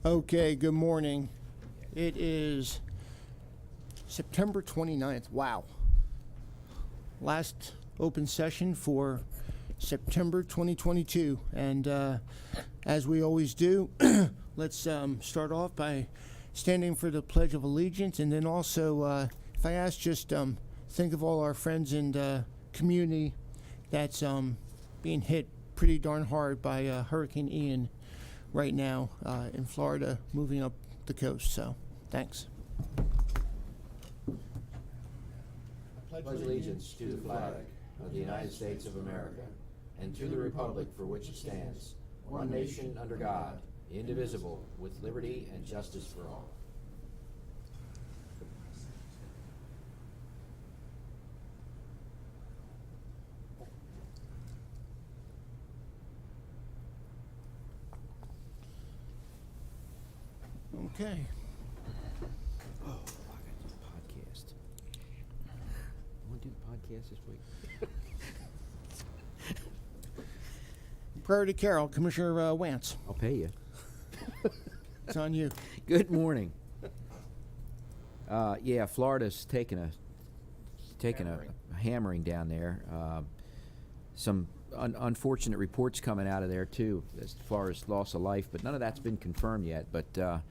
Okay, good morning. It is September 29th. Wow. Last open session for September 2022. And as we always do, let's start off by standing for the Pledge of Allegiance. And then also, if I ask, just think of all our friends in the community that's being hit pretty darn hard by Hurricane Ian right now in Florida, moving up the coast. So, thanks. Pledge allegiance to the flag of the United States of America and to the republic for which it stands, one nation under God, indivisible, with liberty and justice for all. Okay. Oh, I got to do a podcast. You want to do the podcast this week? Priority Carol, Commissioner Wance. I'll pay you. It's on you. Good morning. Yeah, Florida's taking a hammering down there. Some unfortunate reports coming out of there too, as far as loss of life, but none of that's been confirmed yet. But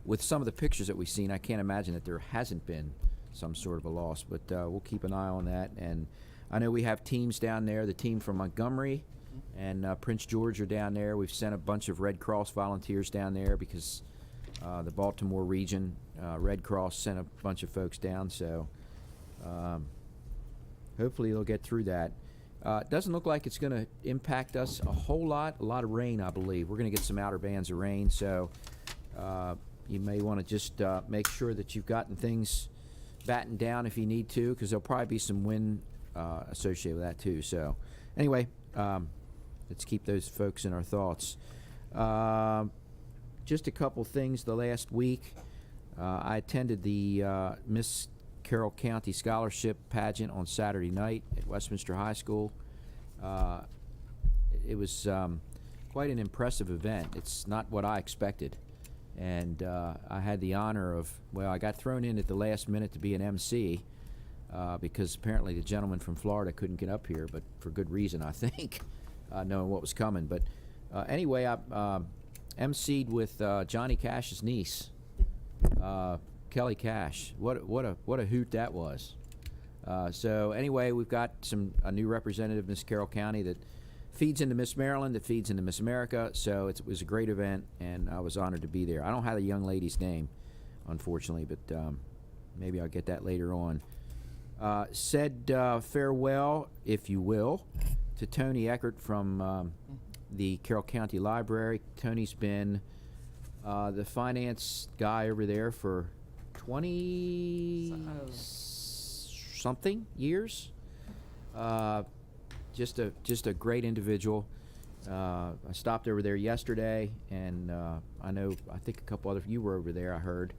with some of the pictures that we've seen, I can't imagine that there hasn't been some sort of a loss. But we'll keep an eye on that. And I know we have teams down there. The team from Montgomery and Prince George are down there. We've sent a bunch of Red Cross volunteers down there because the Baltimore region, Red Cross sent a bunch of folks down. So hopefully they'll get through that. It doesn't look like it's going to impact us a whole lot. A lot of rain, I believe. We're going to get some outer bands of rain, so you may want to just make sure that you've gotten things battened down if you need to, because there'll probably be some wind associated with that too. So anyway, let's keep those folks in our thoughts. Just a couple things the last week. I attended the Miss Carroll County Scholarship Pageant on Saturday night at Westminster High School. It was quite an impressive event. It's not what I expected. And I had the honor of, I got thrown in at the last minute to be an MC because apparently the gentleman from Florida couldn't get up here, but for good reason, I think, knowing what was coming. But anyway, I MC'd with Johnny Cash's niece, Kelly Cash. What a hoot that was. So anyway, we've got a new representative, Miss Carroll County, that feeds into Miss Maryland, that feeds into Miss America. So it was a great event, and I was honored to be there. I don't have the young lady's name, unfortunately, but maybe I'll get that later on. Said farewell, if you will, to Tony Eckert from the Carroll County Library. Tony's been the finance guy over there for 20-something years. Just a great individual. I stopped over there yesterday, and I think a couple other, you were over there, I heard,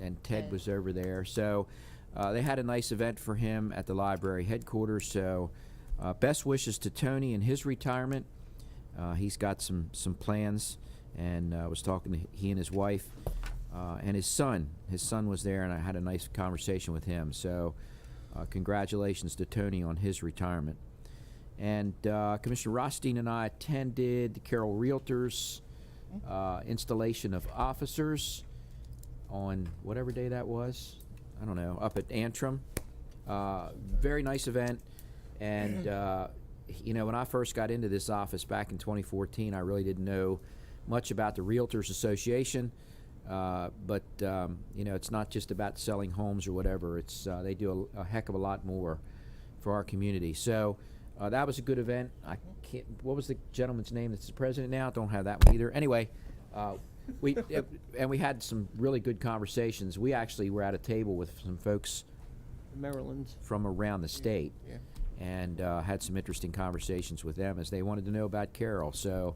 and Ted was over there. So they had a nice event for him at the library headquarters. So best wishes to Tony in his retirement. He's got some plans, and I was talking to he and his wife. And his son was there, and I had a nice conversation with him. So congratulations to Tony on his retirement. And Commissioner Rothstein and I attended the Carroll Realtors installation of officers on whatever day that was. I don't know, up at Antrim. Very nice event. And, when I first got into this office back in 2014, I really didn't know much about the Realtors Association. But it's not just about selling homes or whatever. It's they do a heck of a lot more for our community. So that was a good event. What was the gentleman's name that's the president now? Don't have that one either. Anyway, we had some really good conversations. We actually were at a table with some folks Maryland from around the state, yeah. And had some interesting conversations with them as they wanted to know about Carroll. So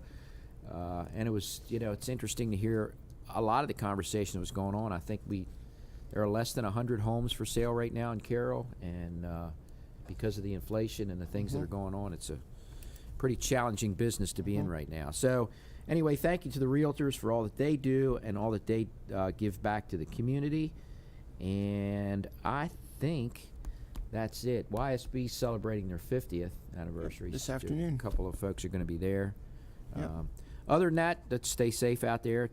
and it was it's interesting to hear a lot of the conversation that was going on. I think there are less than 100 homes for sale right now in Carroll, and because of the inflation and the things that are going on, it's a pretty challenging business to be in right now. So anyway, thank you to the realtors for all that they do and all that they give back to the community. And I think that's it. YSB celebrating their 50th anniversary. This So afternoon. a couple of folks are going to be there. Yep. Other than that, let's stay safe out there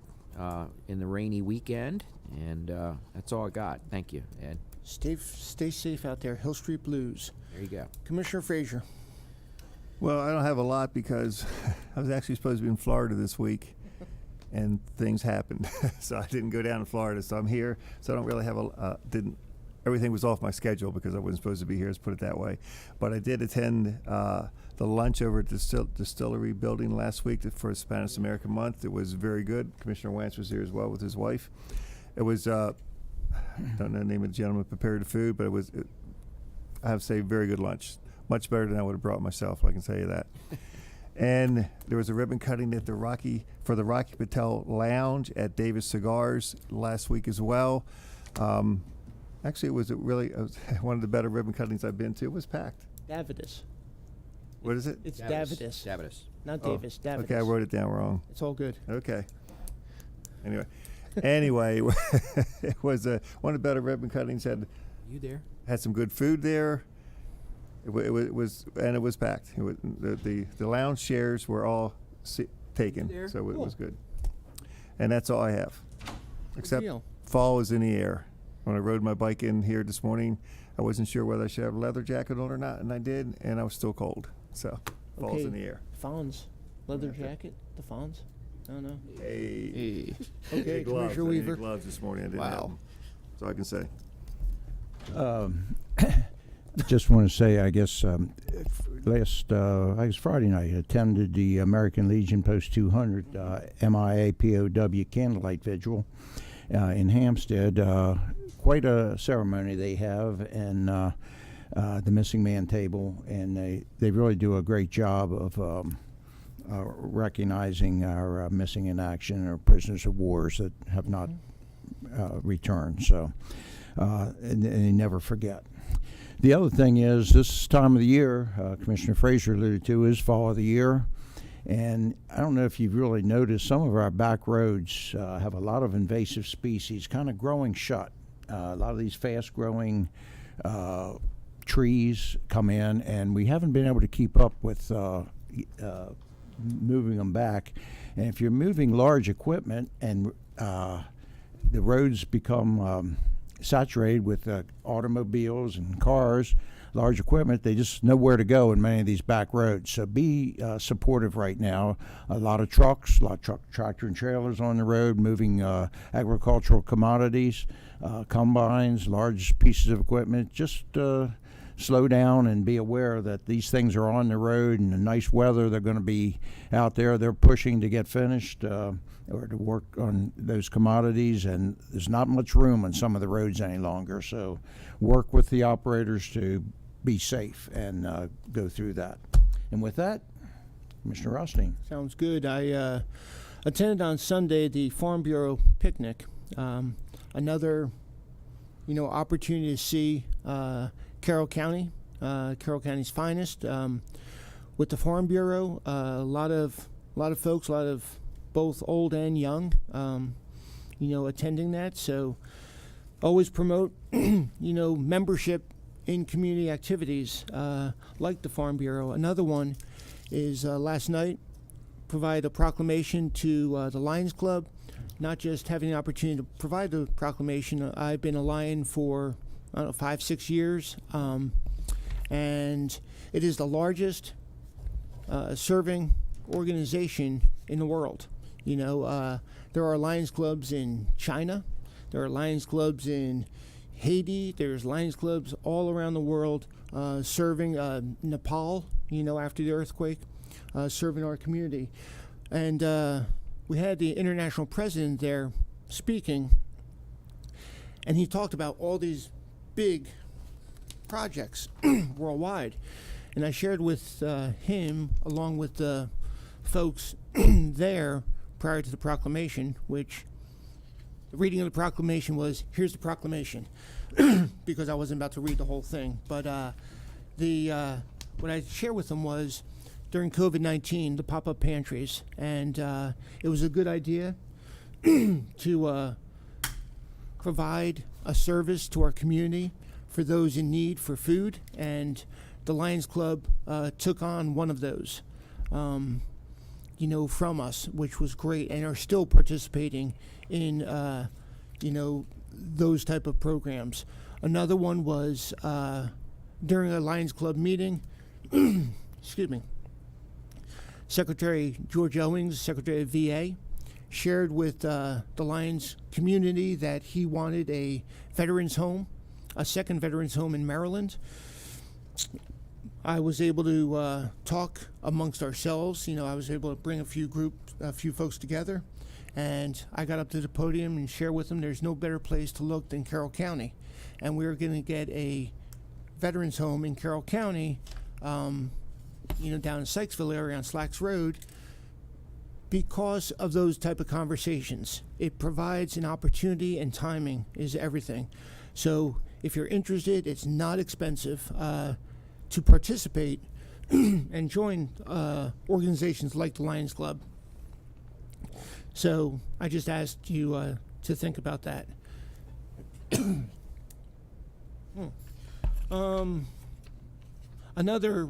in the rainy weekend. And that's all I got. Thank you, Ed. Stay safe out there. Hill Street Blues. There you go. Commissioner Frazier. Well, I don't have a lot because I was actually supposed to be in Florida this week, and things happened, so I didn't go down to Florida. So I'm here. So I don't really have everything was off my schedule because I wasn't supposed to be here. Let's put it that way. But I did attend the lunch over at the Distillery Building last week for Spanish American Month. It was very good. Commissioner Wentz was here as well with his wife. It was don't know the name of the gentleman who prepared the food, but I have to say, very good lunch. Much better than I would have brought myself, I can tell you that. And there was a ribbon cutting at the Rocky Patel Lounge at Davis Cigars last week as well. Actually, it was one of the better ribbon cuttings I've been to. It was packed. Davidus. What is it? It's Davidus. Davidus. Not Oh, Davis. Davidus. Okay, I wrote it down wrong. It's all good. Okay. Anyway, it was one of the better ribbon cuttings. You there? Had some good food there. It was packed. The lounge chairs were all taken, There? so it Cool. was good. And that's all I have. Except deal. fall is in the air. When I rode my bike in here this morning, I wasn't sure whether I should have a leather jacket on or not, and I did, and I was still cold. So fall's Okay. in the air. Fawns. Leather Okay. jacket. The Fawns. I don't know. Hey. Okay, gloves. Commissioner I needed Weaver. gloves this morning. I didn't have them. That's all I can say. Just want to say, I guess, I guess Friday night, I attended the American Legion Post 200 MIA POW Candlelight Vigil in Hampstead. Quite a ceremony they have, and the Missing Man Table, and they really do a great job of recognizing our missing in action or prisoners of wars that have not returned. So, and they never forget. The other thing is, this time of the year, Commissioner Frazier alluded to, is fall of the year. And I don't know if you've really noticed, some of our back roads have a lot of invasive species kind of growing shut. A lot of these fast-growing trees come in, and we haven't been able to keep up with moving them back. And if you're moving large equipment and the roads become saturated with automobiles and cars, large equipment, they just know where to go in many of these back roads. So be supportive right now. A lot of trucks, tractor and trailers on the road moving agricultural commodities, combines, large pieces of equipment. Just slow down and be aware that these things are on the road, and in nice weather they're going to be out there. They're pushing to get finished or to work on those commodities, and there's not much room on some of the roads any longer. So work with the operators to be safe and go through that. And with that, Commissioner Rothstein. Sounds good. I attended on Sunday the Farm Bureau picnic. Another, opportunity to see Carroll County, Carroll County's finest. With the Farm Bureau, a lot of folks, a lot of both old and young, attending that. So always promote, membership in community activities like the Farm Bureau. Another one is last night, provide a proclamation to the Lions Club. Not just having the opportunity to provide the proclamation. I've been a Lion for 5-6 years, and it is the largest serving organization in the world. There are Lions Clubs in China, there are Lions Clubs in Haiti, there's Lions Clubs all around the world serving Nepal, after the earthquake, serving our community. And we had the international president there speaking, and he talked about all these big projects worldwide. And I shared with him, along with the folks there prior to the proclamation, which the reading of the proclamation was, here's the proclamation, because I wasn't about to read the whole thing. But what I shared with them was during COVID-19, the pop-up pantries, and it was a good idea to provide a service to our community for those in need for food, and the Lions Club took on one of those, from us, which was great, and are still participating in, those type of programs. Another one was during a Lions Club meeting, excuse me, Secretary George Owings, Secretary of VA, shared with the Lions community that he wanted a veterans home, a second veterans home in Maryland. I was able to talk amongst ourselves. I was able to bring a few folks together, and I got up to the podium and share with them there's no better place to look than Carroll County, and we're going to get a veterans home in Carroll County, down in Sykesville area on Slacks Road. Because of those type of conversations, it provides an opportunity, and timing is everything. So if you're interested, it's not expensive to participate and join organizations like the Lions Club. So I just asked you to think about that. Another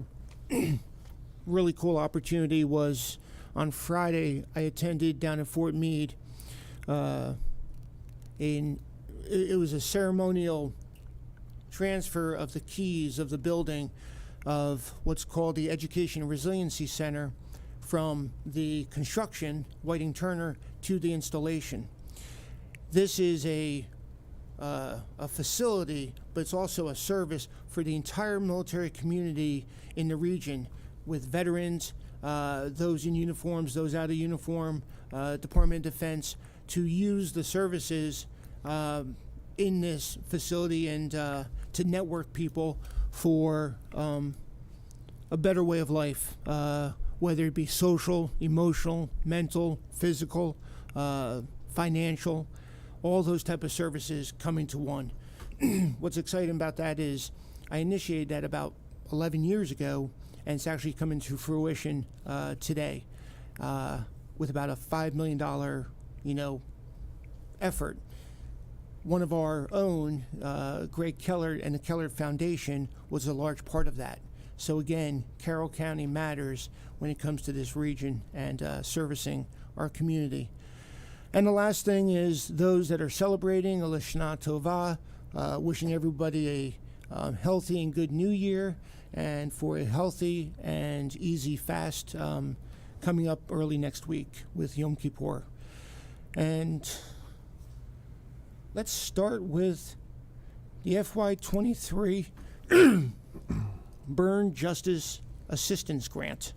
really cool opportunity was on Friday. I attended down in Fort Meade. It was a ceremonial transfer of the keys of the building of what's called the Education and Resiliency Center from the construction, Whiting Turner, to the installation. This is a facility, but it's also a service for the entire military community in the region, with veterans, those in uniforms, those out of uniform, Department of Defense, to use the services in this facility, and to network people for a better way of life, whether it be social, emotional, mental, physical, financial, all those type of services coming to one. What's exciting about that is I initiated that about 11 years ago, and it's actually coming to fruition today with about a $5 million, effort. One of our own, Greg Keller and the Keller Foundation, was a large part of that. So again, Carroll County matters when it comes to this region and servicing our community. And the last thing is those that are celebrating a Lashana Tova, wishing everybody a healthy and good new year, and for a healthy and easy fast coming up early next week with Yom Kippur. And let's start with the FY23 Burn Justice Assistance Grant.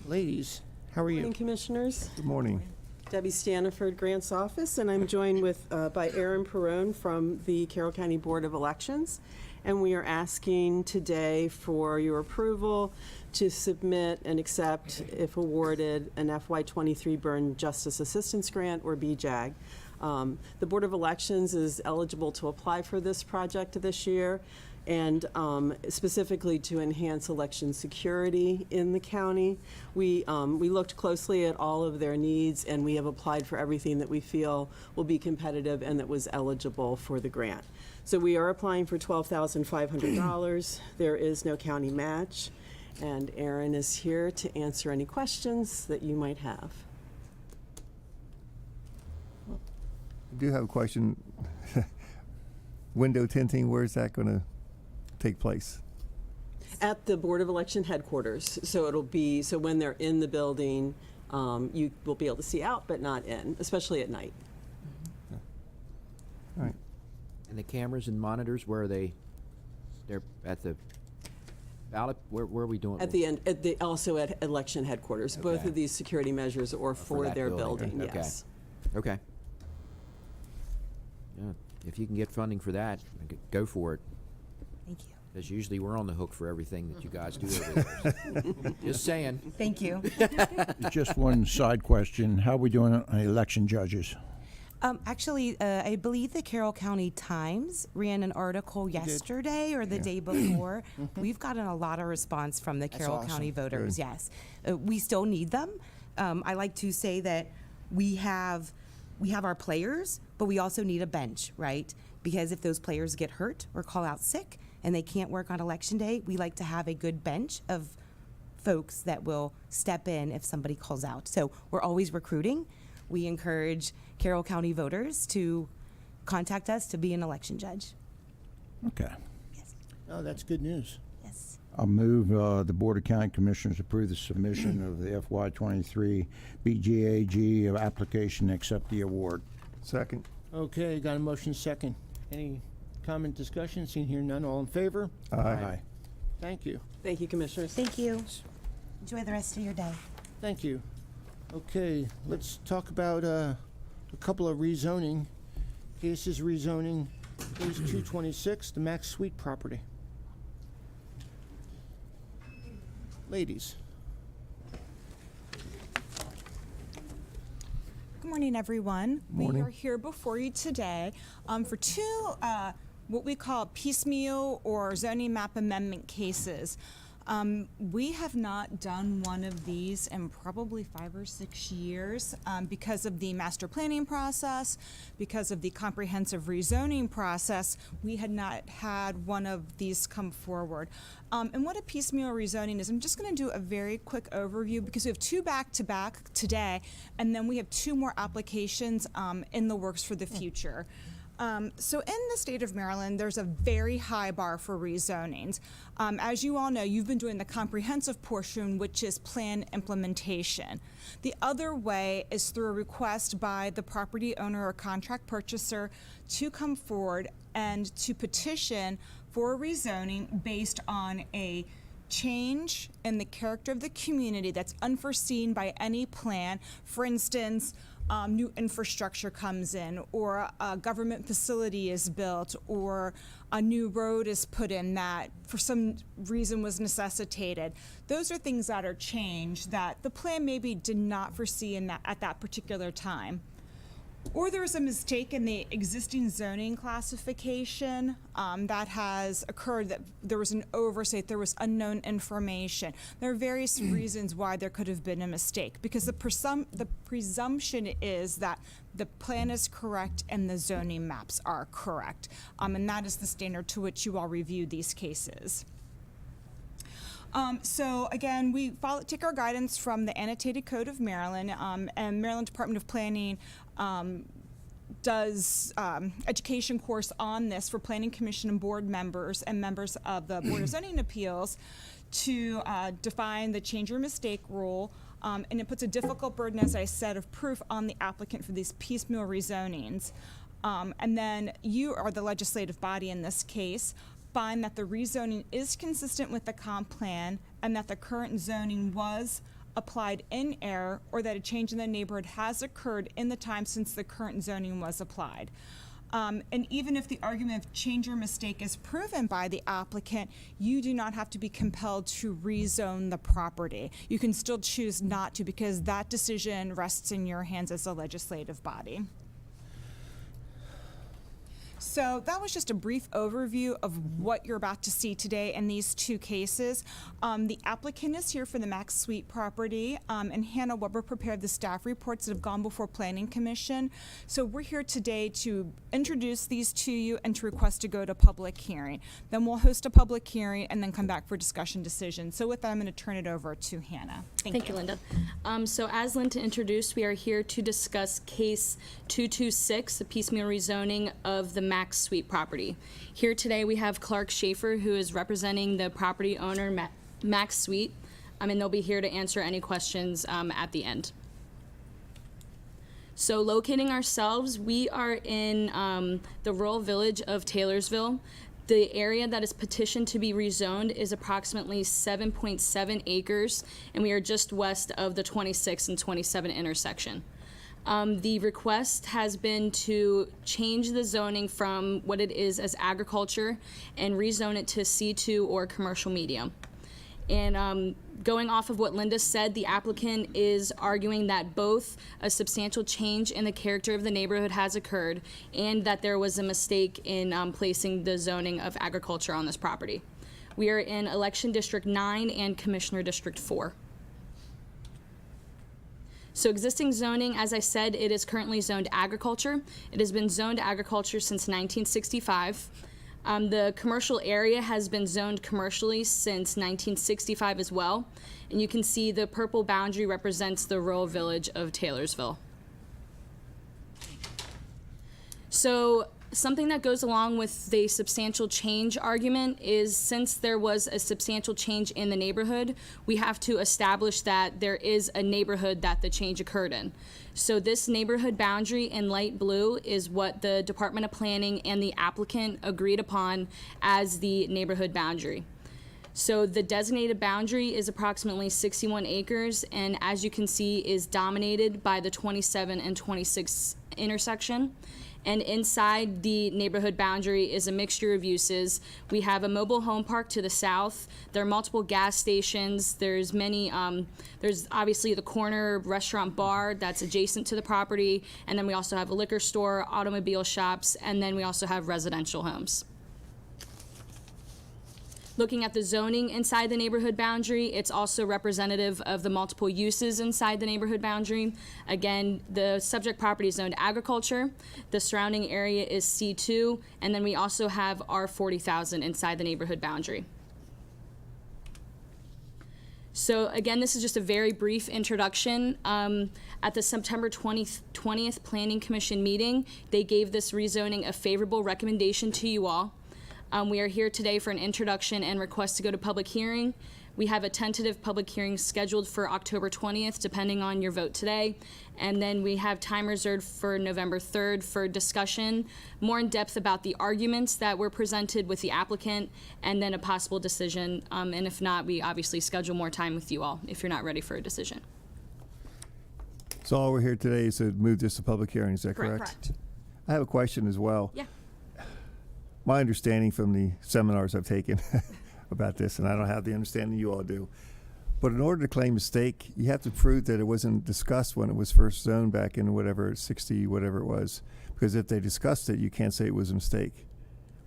Ladies, how are you? Morning, Commissioners. Good morning. Debbie Staniford, Grants Office, and I'm joined by Aaron Perrone from the Carroll County Board of Elections. And we are asking today for your approval to submit and accept, if awarded, an FY23 Burn Justice Assistance Grant, or BJAG. The Board of Elections is eligible to apply for this project this year, and specifically to enhance election security in the county. We looked closely at all of their needs, and we have applied for everything that we feel will be competitive and that was eligible for the grant. So we are applying for $12,500. There is no county match, and Aaron is here to answer any questions that you might have. I do have a question. Window tinting, where is that going to take place? At the Board of Election headquarters. So it'll be, so when they're in the building, you will be able to see out, but not in, especially at night. All right. And the cameras and monitors, where are they? They're at the ballot. Where are we doing? At the end, also at election headquarters. Both Okay. of these security measures are for that their building. building, Okay. yes. Okay. Yeah, if you can get funding for that, go for it. Thank you. Because usually we're on the hook for everything that you guys do over there. Just saying. Thank you. Just one side question. How are we doing on election judges? Actually, I believe the Carroll County Times ran an article yesterday or the day before. We've gotten a lot of response from the Carroll awesome. County voters. Good. Yes, we still need them. I like to say that we have our players, but we also need a bench, right? Because if those players get hurt or call out sick and they can't work on election day, we like to have a good bench of folks that will step in if somebody calls out. So we're always recruiting. We encourage Carroll County voters to contact us to be an election judge. Okay. Yes. Oh, that's good news. Yes. I'll move the Board of County Commissioners approve the submission of the FY23 BGAG application and accept the award. Second. Okay, got a motion second. Any comment, discussion? Seeing here none, all in favor? Aye. Thank you. Thank you, Commissioners. Thank you. Enjoy the rest of your day. Thank you. Okay, let's talk about a couple of rezoning cases. Rezoning case 226, the Max Suite property. Ladies. Good morning, everyone. Morning. We are here before you today for two what we call piecemeal or zoning map amendment cases. We have not done one of these in probably 5 or 6 years because of the master planning process, because of the comprehensive rezoning process. We had not had one of these come forward. And what a piecemeal rezoning is, I'm just going to do a very quick overview because we have two back-to-back today, and then we have 2 more applications in the works for the future. So in the state of Maryland, there's a very high bar for rezonings. As you all know, you've been doing the comprehensive portion, which is plan implementation. The other way is through a request by the property owner or contract purchaser to come forward and to petition for rezoning based on a change in the character of the community that's unforeseen by any plan. For instance, new infrastructure comes in, or a government facility is built, or a new road is put in that for some reason was necessitated. Those are things that are changed that the plan maybe did not foresee in that at that particular time. Or there was a mistake in the existing zoning classification that has occurred, that there was an oversight, there was unknown information. There are various reasons why there could have been a mistake, because the presumption is that the plan is correct and the zoning maps are correct. And that is the standard to which you all review these cases. So again, we take our guidance from the Annotated Code of Maryland, and Maryland Department of Planning does education course on this for Planning Commission and board members and members of the Board of Zoning Appeals to define the change or mistake rule, and it puts a difficult burden, as I said, of proof on the applicant for these piecemeal rezonings. And then you are the legislative body in this case, find that the rezoning is consistent with the comp plan and that the current zoning was applied in error, or that a change in the neighborhood has occurred in the time since the current zoning was applied. And even if the argument of change or mistake is proven by the applicant, you do not have to be compelled to rezone the property. You can still choose not to, because that decision rests in your hands as a legislative body. So that was just a brief overview of what you're about to see today in these two cases. The applicant is here for the Max Suite property, and Hannah Weber prepared the staff reports that have gone before Planning Commission. So we're here today to introduce these to you and to request to go to public hearing. Then we'll host a public hearing and then come back for discussion decision. So with that, I'm going to turn it over to Hannah. Thank you, Linda. So as Linda introduced, we are here to discuss case 226, the piecemeal rezoning of the Max Suite property. Here today we have Clark Schaefer, who is representing the property owner, Max Suite, and they'll be here to answer any questions at the end. So locating ourselves, we are in the rural village of Taylorsville. The area that is petitioned to be rezoned is approximately 7.7 acres, and we are just west of the 26 and 27 intersection. The request has been to change the zoning from what it is as agriculture and rezone it to C2 or commercial medium. And going off of what Linda said, the applicant is arguing that both a substantial change in the character of the neighborhood has occurred and that there was a mistake in placing the zoning of agriculture on this property. We are in Election District 9 and Commissioner District 4. So existing zoning, as I said, it is currently zoned agriculture. It has been zoned agriculture since 1965. The commercial area has been zoned commercially since 1965 as well. And you can see the purple boundary represents the rural village of Taylorsville. So something that goes along with the substantial change argument is, since there was a substantial change in the neighborhood, we have to establish that there is a neighborhood that the change occurred in. So this neighborhood boundary in light blue is what the Department of Planning and the applicant agreed upon as the neighborhood boundary. So the designated boundary is approximately 61 acres, and as you can see, is dominated by the 27 and 26 intersection. And inside the neighborhood boundary is a mixture of uses. We have a mobile home park to the south. There are multiple gas stations. There's many, there's obviously the corner restaurant bar that's adjacent to the property. And then we also have a liquor store, automobile shops, and then we also have residential homes. Looking at the zoning inside the neighborhood boundary, it's also representative of the multiple uses inside the neighborhood boundary. Again, the subject property is zoned agriculture, the surrounding area is C2, and then we also have R40,000 inside the neighborhood boundary. So again, this is just a very brief introduction. At the September 20th Planning Commission meeting, they gave this rezoning a favorable recommendation to you all. We are here today for an introduction and request to go to public hearing. We have a tentative public hearing scheduled for October 20th, depending on your vote today. And then we have time reserved for November 3rd for discussion, more in depth about the arguments that were presented with the applicant, and then a possible decision. And if not, we obviously schedule more time with you all if you're not ready for a decision. So all we're here today is to move this to public hearing, is that correct? Correct. I have a question as well. Yeah. My understanding from the seminars I've taken about this, and I don't have the understanding you all do, but in order to claim mistake, you have to prove that it wasn't discussed when it was first zoned back in whatever, 60, whatever it was. Because if they discussed it, you can't say it was a mistake.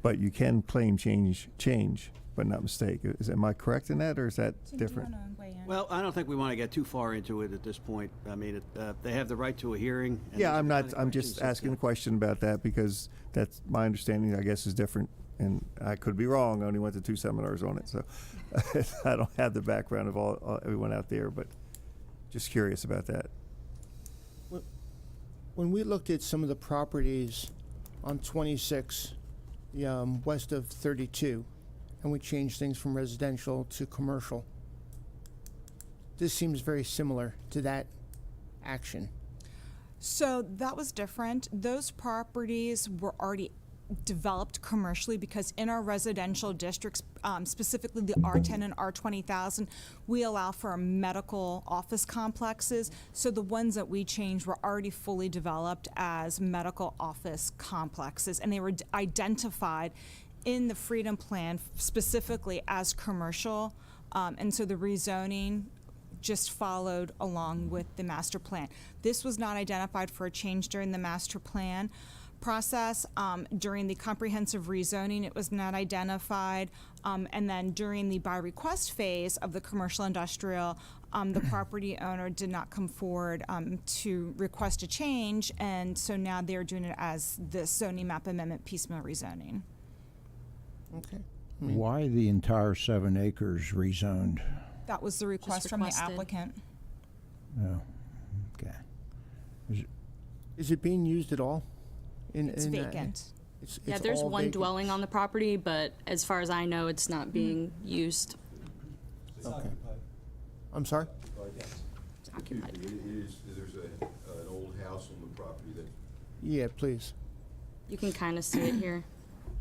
But you can claim change, but not mistake. Am I correct in that, or is that different? Well, I don't think we want to get too far into it at this point. I mean, they have the right to a hearing. and Yeah, there's I'm plenty not, of I'm questions just that- asking a question about that because that's my understanding, I guess, is different. And I could be wrong. I only went to 2 seminars on it, so I don't have the background of everyone out there, but just curious about that. When we looked at some of the properties on 26, west of 32, and we changed things from residential to commercial, this seems very similar to that action. So that was different. Those properties were already developed commercially because in our residential districts, specifically the R10 and R20,000, we allow for medical office complexes. So the ones that we changed were already fully developed as medical office complexes, and they were identified in the Freedom Plan specifically as commercial. And so the rezoning just followed along with the master plan. This was not identified for a change during the master plan process. During the comprehensive rezoning, it was not identified. And then during the by request phase of the commercial industrial, the property owner did not come forward to request a change. And so now they're doing it as the zoning map amendment piecemeal rezoning. Okay. Why the entire 7 acres rezoned? That was the request from the requested. applicant. Oh, okay. Is it being used at all? It's vacant. Yeah, it's there's all one vacant? dwelling on the property, but as far as I know, it's not being used. Okay. I'm sorry? It's occupied. There's an old house on the property that. Yeah, please. You can kind of see it here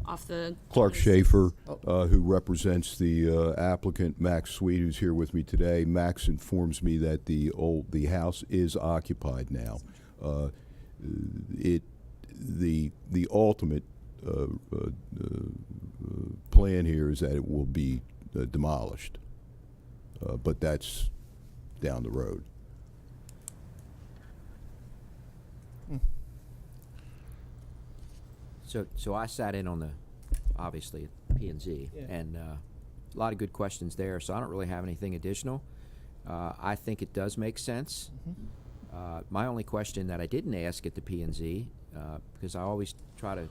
off the. Clark 26. Schaefer, who represents the applicant, Max Sweet, who's here with me today. Max informs me that the house is occupied now. The ultimate plan here is that it will be demolished. but that's down the road. So I sat in on the, obviously, P&Z, Yeah. and a lot of good questions there, so I don't really have anything additional. I think it does make sense. My only question that I didn't ask at the P&Z, because I always try to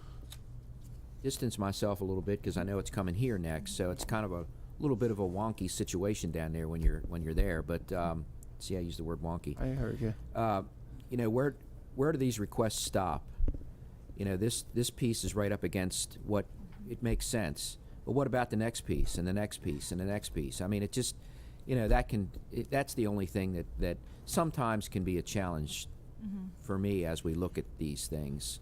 distance myself a little bit because I know it's coming here next, so it's kind of a little bit of a wonky situation down there when you're there. But see, I use the word wonky. I heard you. You know, where do these requests stop? You know, this piece is right up against what it makes sense. But what about the next piece and the next piece and the next piece? I mean, it just, you know, that's the only thing that sometimes can be a challenge for me as we look at these things.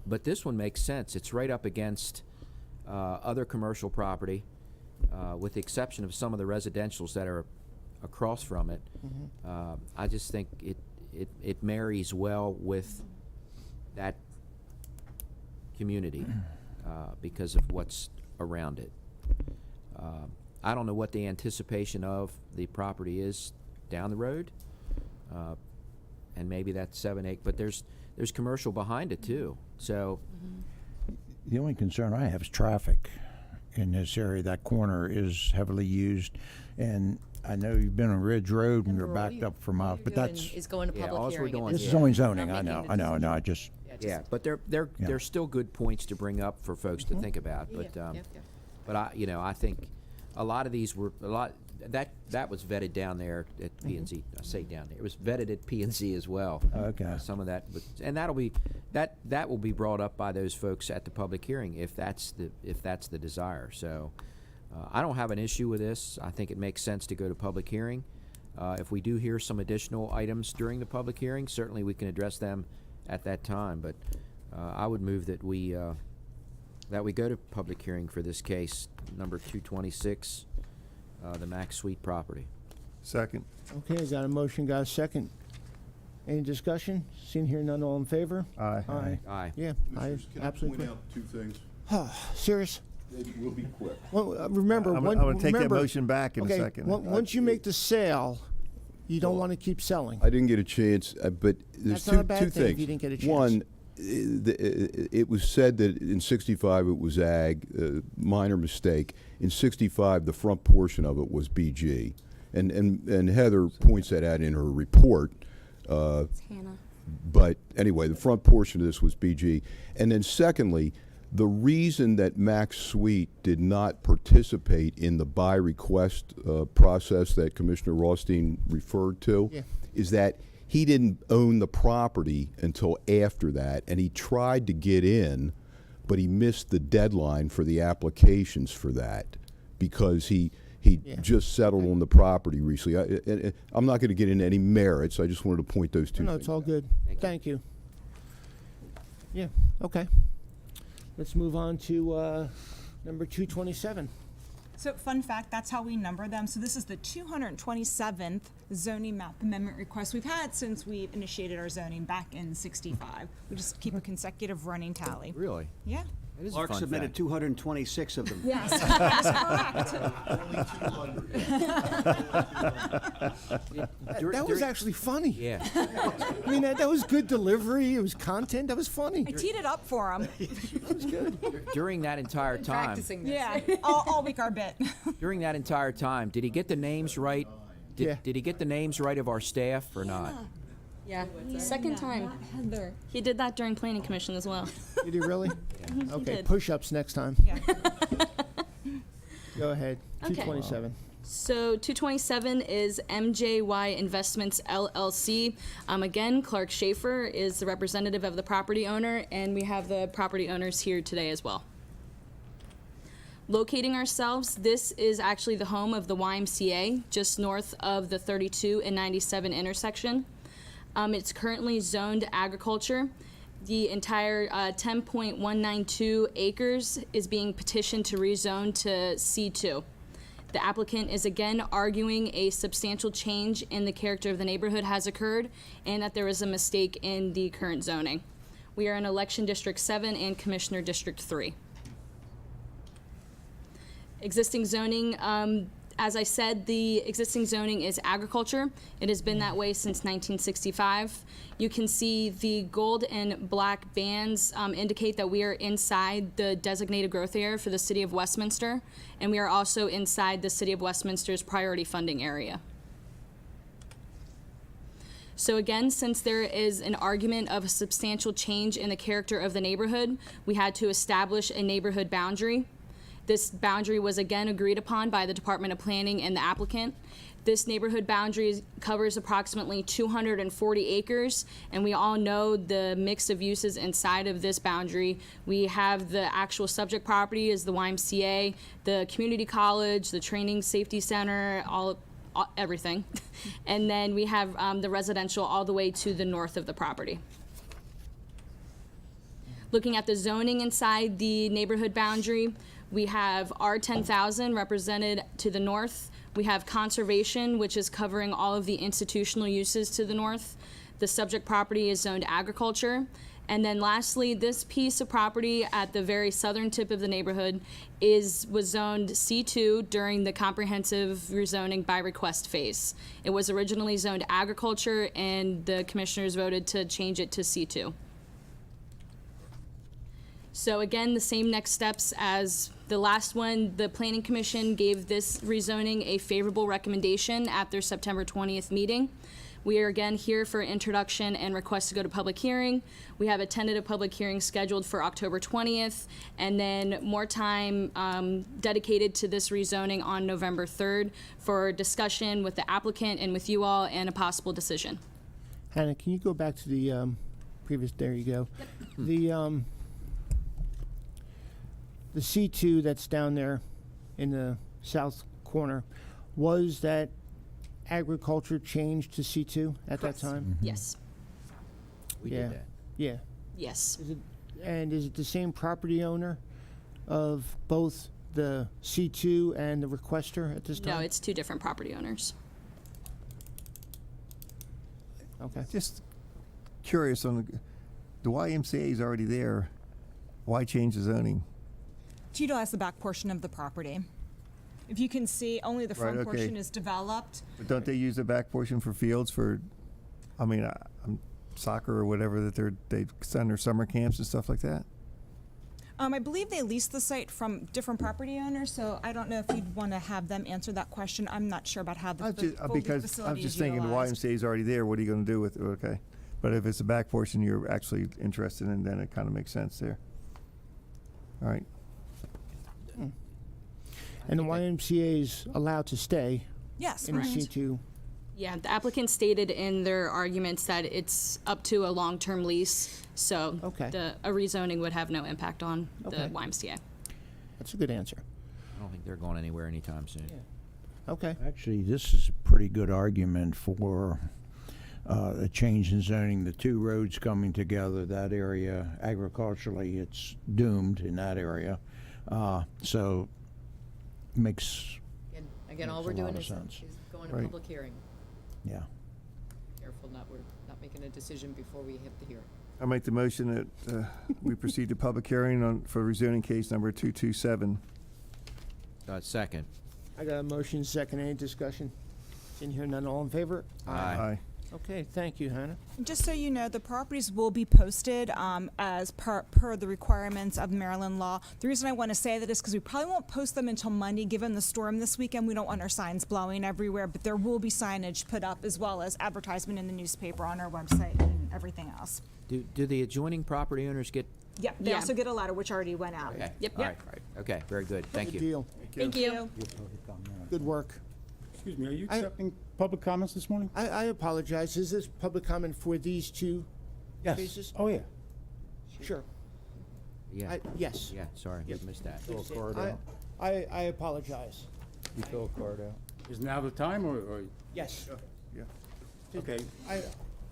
But this one makes sense. It's right up against other commercial property, with the exception of some of the residentials that are across from it. I just think it marries well with that community because of what's around it. I don't know what the anticipation of the property is down the road, and maybe that's 7 acres, but there's commercial behind it too. So The only concern I have is traffic in this area. That corner is heavily used, and I know you've been on Ridge Road and you're backed up for miles, but that's, Is going to Yeah, public alls we're hearing. doing at this this is Yeah. only point. zoning, Not I know, making I the know, I just, yeah, but they're Yeah. still good points to bring up for folks to think about. But but I think a lot of these were that was vetted down there at P&Z. I say down there. It was vetted at P&Z as well. Okay. Some of that, and that will be brought up by those folks at the public hearing if that's the desire. So I don't have an issue with this. I think it makes sense to go to public hearing. If we do hear some additional items during the public hearing, certainly we can address them at that time. But I would move that we go to public hearing for this case, number 226, the Max Suite property. Second. Okay, got a motion, got a second. Any discussion? Seeing here none, all in favor? Aye. Aye. Aye. Yeah, I absolutely. out two things? Serious? We'll be quick. Well, remember, I'm one, going to take that remember- motion back in okay, a second. once you make the sale, you don't want to keep selling. I didn't get a chance, but there's That's not a bad two thing if things. you didn't get a chance. One, it was said that in 65 it was ag, minor mistake. In 65, the front portion of it was BG. And Heather points that out in her report. It's Hannah. But anyway, the front portion of this was BG. And then secondly, the reason that Max Suite did not participate in the buy request process that Commissioner Rothstein referred to Yeah. is that he didn't own the property until after that, and he tried to get in, but he missed the deadline for the applications for that because he Yeah. just settled on the property recently. I'm not going to get into any merits. I just wanted to point those two No, things it's all out. good. Thank you. Yeah, okay. Let's move on to number 227. So, fun fact, that's how we number them. So this is the 227th zoning map amendment request we've had since we initiated our zoning back in '65. We just keep a consecutive running tally. Really? Yeah. It is a Clark fun submitted fact. 226 of them. Yes, that is correct. That was actually funny. Yeah. I mean, that was good delivery. It was content. That was funny. I teed it up for him. During that entire time, Practicing this. Yeah, all week our bit. during that entire time, did he get the names right? Yeah. Did he get the names right of our staff or not? Yeah, second time. Heather. He did that during planning commission as well. Did he really? Okay, did. push-ups next time. Yeah. Go ahead. Okay. 227. So 227 is MJY Investments LLC. Again, Clark Schaefer is the representative of the property owner, and we have the property owners here today as well. Locating ourselves, this is actually the home of the YMCA, just north of the 32 and 97 intersection. It's currently zoned agriculture. The entire 10.192 acres is being petitioned to rezone to C2. The applicant is again arguing a substantial change in the character of the neighborhood has occurred and that there was a mistake in the current zoning. We are in Election District 7 and Commissioner District 3. Existing zoning, As I said, the existing zoning is agriculture. It has been that way since 1965. You can see the gold and black bands indicate that we are inside the designated growth area for the City of Westminster, and we are also inside the City of Westminster's priority funding area. So again, since there is an argument of a substantial change in the character of the neighborhood, we had to establish a neighborhood boundary. This boundary was again agreed upon by the Department of Planning and the applicant. This neighborhood boundary covers approximately 240 acres, and we all know the mix of uses inside of this boundary. We have the actual subject property is the YMCA, the community college, the training safety center, everything. And then we have the residential all the way to the north of the property. Looking at the zoning inside the neighborhood boundary, we have R10,000 represented to the north. We have conservation, which is covering all of the institutional uses to the north. The subject property is zoned agriculture. And then lastly, this piece of property at the very southern tip of the neighborhood was zoned C2 during the comprehensive rezoning by request phase. It was originally zoned agriculture, and the commissioners voted to change it to C2. So again, the same next steps as the last one. The Planning Commission gave this rezoning a favorable recommendation at their September 20th meeting. We are again here for introduction and request to go to public hearing. We have a tentative public hearing scheduled for October 20th, and then more time dedicated to this rezoning on November 3rd for discussion with the applicant and with you all and a possible decision. Hannah, can you go back to the previous, there you go. The C2 that's down there in the south corner, was that agriculture changed to C2 at that time? Yes. We Yeah. did that. Yeah. Yes. Is it the same property owner of both the C2 and the requester at this time? No, it's two different property owners. Okay. Just curious on the YMCA is already there. Why change the zoning? To utilize the back portion of the property. If you can see, only the front Right, okay. portion is developed. But don't they use the back portion for fields for, I mean, soccer or whatever that they send their summer camps and stuff like that? I believe they lease the site from different property owners, so I don't know if you'd want to have them answer that question. I'm not sure about how the Because facility I'm is just thinking the utilized. YMCA is already there. What are you going to do with it? Okay. But if it's the back portion you're actually interested in, then it kind of makes sense there. All right. And the YMCA is allowed to stay Yes, in the correct. C2? Yeah, the applicant stated in their arguments that it's up to a long-term lease, so Okay. a rezoning would have no impact on the Okay. YMCA. That's a good answer. I don't think they're going anywhere anytime soon. Okay. Actually, this is a pretty good argument for a change in zoning. The two roads coming together, that area, agriculturally, it's doomed in that area. So makes, Again, all Makes we're a lot doing of is sense. going to Right. public hearing. yeah. Careful, we're not making a decision before we hit the hearing. I make the motion that we proceed to public hearing for rezoning case number 227. Second. I got a motion, second. Any discussion? In here, none. All in favor? Aye. Okay, thank you, Hannah. Just so you know, the properties will be posted as per the requirements of Maryland law. The reason I want to say that is because we probably won't post them until Monday, given the storm this weekend. We don't want our signs blowing everywhere, but there will be signage put up as well as advertisement in the newspaper, on our website, and everything else. Do the adjoining property owners get? Yeah, they Yeah. also get a letter, which already went out. Okay. Yep. All right. Okay. Very good. Thank Good you. deal. Thank you. Good work. Excuse me, are you I- accepting public comments this morning? I apologize. Is this public comment for these two cases? Oh, yeah. Sure. Yeah. Yes. Yeah. Sorry, we missed that. I apologize. You fill a card out? Is now the time, or? Yes. Yeah. Okay. I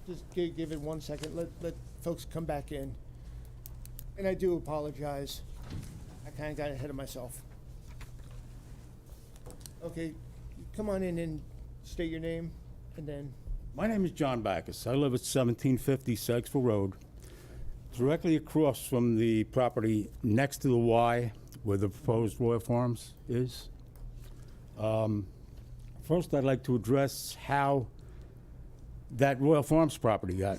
just give it 1 second. Let folks come back in. And I do apologize. I kind of got ahead of myself. Okay, come on in and state your name, and then. My name is John Backus. I live at 1750 Sagsville Road, directly across from the property next to the Y where the proposed Royal Farms is. First, I'd like to address how that Royal Farms property got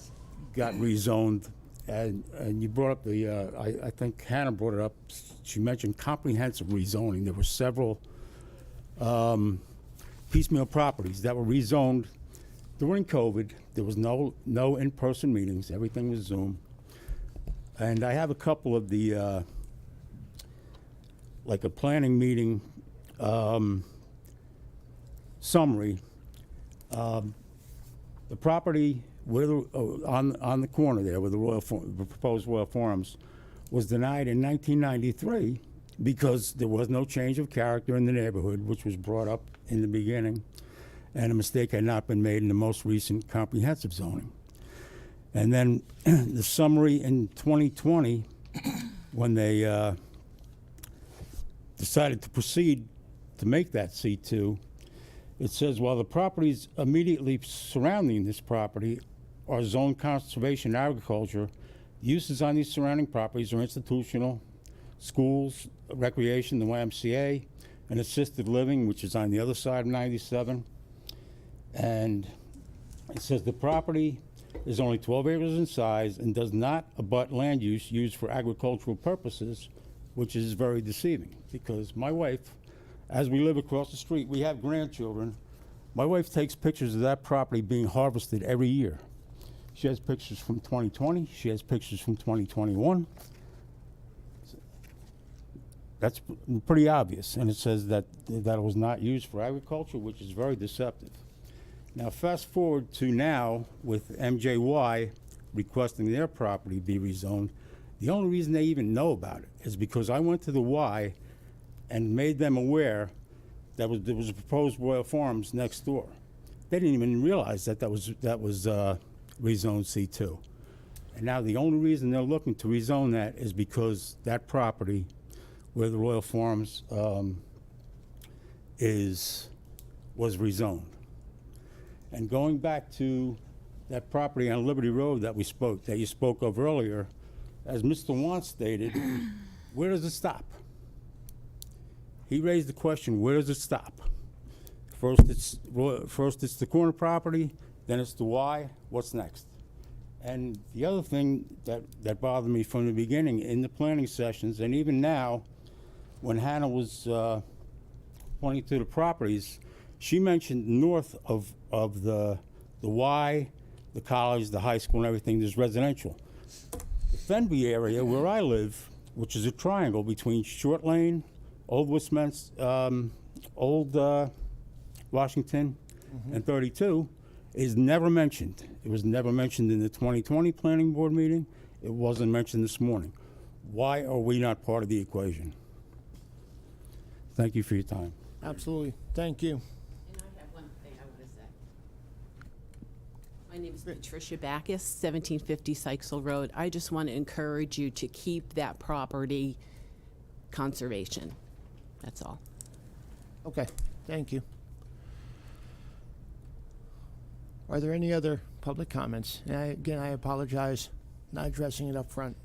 rezoned. And you brought up the, I think Hannah brought it up. She mentioned comprehensive rezoning. There were several piecemeal properties that were rezoned during COVID. There was no in-person meetings. Everything was Zoom. And I have a couple of the, like a planning meeting summary. The property where on the corner there where the proposed Royal Farms was denied in 1993 because there was no change of character in the neighborhood, which was brought up in the beginning, and a mistake had not been made in the most recent comprehensive zoning. And then the summary in 2020, when they decided to proceed to make that C2, it says, while the properties immediately surrounding this property are zoned conservation agriculture, uses on these surrounding properties are institutional, schools, recreation, the YMCA, and assisted living, which is on the other side of 97. And it says the property is only 12 acres in size and does not abut land use used for agricultural purposes, which is very deceiving because my wife, as we live across the street, we have grandchildren. My wife takes pictures of that property being harvested every year. She has pictures from 2020. She has pictures from 2021. That's pretty obvious. And it says that it was not used for agriculture, which is very deceptive. Now, fast forward to now with MJY requesting their property be rezoned. The only reason they even know about it is because I went to the Y and made them aware that there was a proposed Royal Farms next door. They didn't even realize that was rezoned C2. And now the only reason they're looking to rezone that is because that property where the Royal Farms was rezoned. And going back to that property on Liberty Road that you spoke of earlier, as Mr. Want stated, where does it stop? He raised the question, where does it stop? First it's the corner property, then it's the Y, what's next? And the other thing that bothered me from the beginning in the planning sessions, and even now, when Hannah was pointing to the properties, she mentioned north of the Y, the college, the high school and everything, there's residential. The Fenby area where I live, which is a triangle between Short Lane, Old Westminster, Old Washington, and 32, is never mentioned. It was never mentioned in the 2020 planning board meeting. It wasn't mentioned this morning. Why are we not part of the equation? Thank you for your time. Absolutely. Thank you. And I have one thing I want to say. My name is Patricia Backus, 1750 Sykesville Road. I just want to encourage you to keep that property conservation. That's all. Okay, thank you. Are there any other public comments? And I apologize not addressing it up front.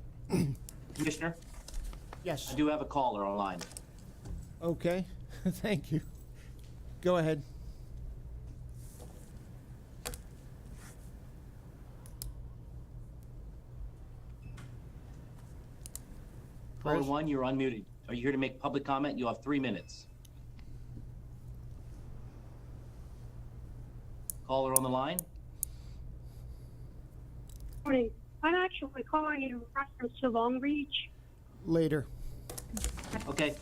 Commissioner, Yes. I do have a caller online. Okay, thank you. Go ahead. Caller 1, you're unmuted. Are you here to make public comment? You have 3 minutes. Caller on the line? Morning. I'm actually calling in reference to Long Reach. Later. Okay,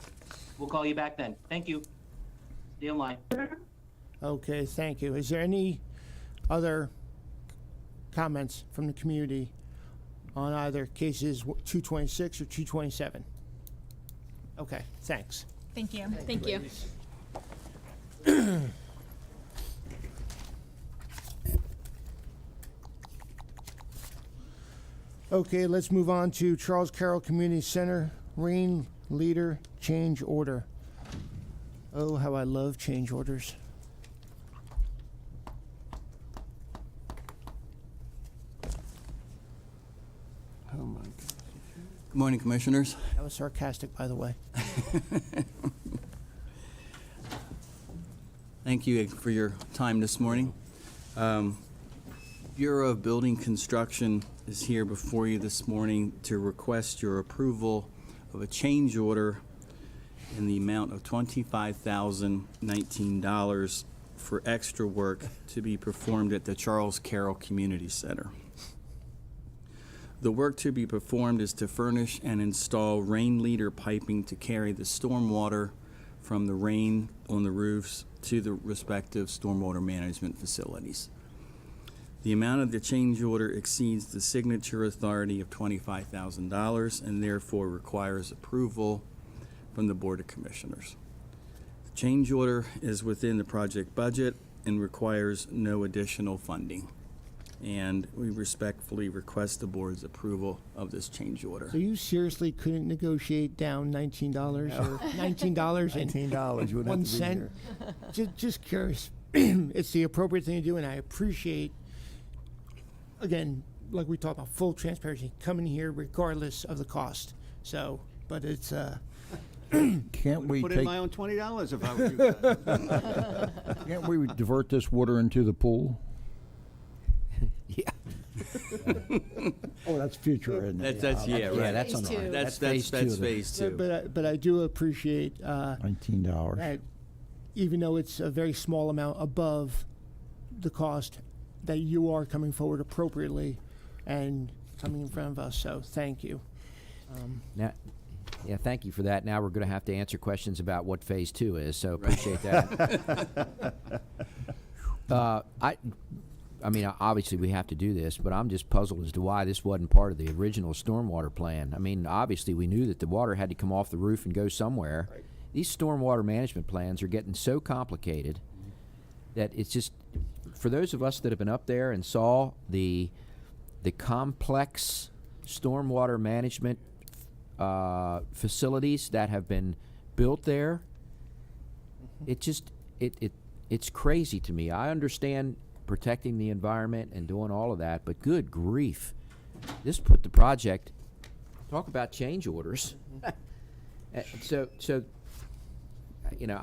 we'll call you back then. Thank you. Stay online. Okay, thank you. Is there any other comments from the community on either cases 226 or 227? Okay, thanks. Thank you. Thank you. Okay, let's move on to Charles Carroll Community Center, Rain Leader Change Order. Oh, how I love change orders. Oh, my God. Good morning, Commissioners. That was sarcastic, by the way. Thank you for your time this morning. Bureau of Building Construction is here before you this morning to request your approval of a change order in the amount of $25,019 for extra work to be performed at the Charles Carroll Community Center. The work to be performed is to furnish and install rain leader piping to carry the stormwater from the rain on the roofs to the respective stormwater management facilities. The amount of the change order exceeds the signature authority of $25,000 and therefore requires approval from the Board of Commissioners. The change order is within the project budget and requires no additional funding. And we respectfully request the board's approval of this change order. So you seriously couldn't negotiate down $19 or $19 and $19, you wouldn't have to 1 be cent? here. Just curious. It's the appropriate thing to do, and I appreciate, again, like we talked about, full transparency, coming here regardless of the cost. So, but it's, Can't we Put in take, my own $20 if I were you guys. can't we divert this water into the pool? Yeah. Oh, that's future, isn't it? That's yeah, right. that's on the Phase line. two. That's phase two of the- phase two. but I do appreciate $19. that even though it's a very small amount above the cost, that you are coming forward appropriately and coming in front of us. So thank you. Now, yeah, thank you for that. Now we're going to have to answer questions about what phase 2 is, so appreciate that. I mean, obviously we have to do this, but I'm just puzzled as to why this wasn't part of the original stormwater plan. I mean, obviously we knew that the water had to come off the roof and go somewhere. Right. These stormwater management plans are getting so complicated that it's just, for those of us that have been up there and saw the complex stormwater management facilities that have been built there, it just it's crazy to me. I understand protecting the environment and doing all of that, but good grief, this put the project, talk about change orders. So you know,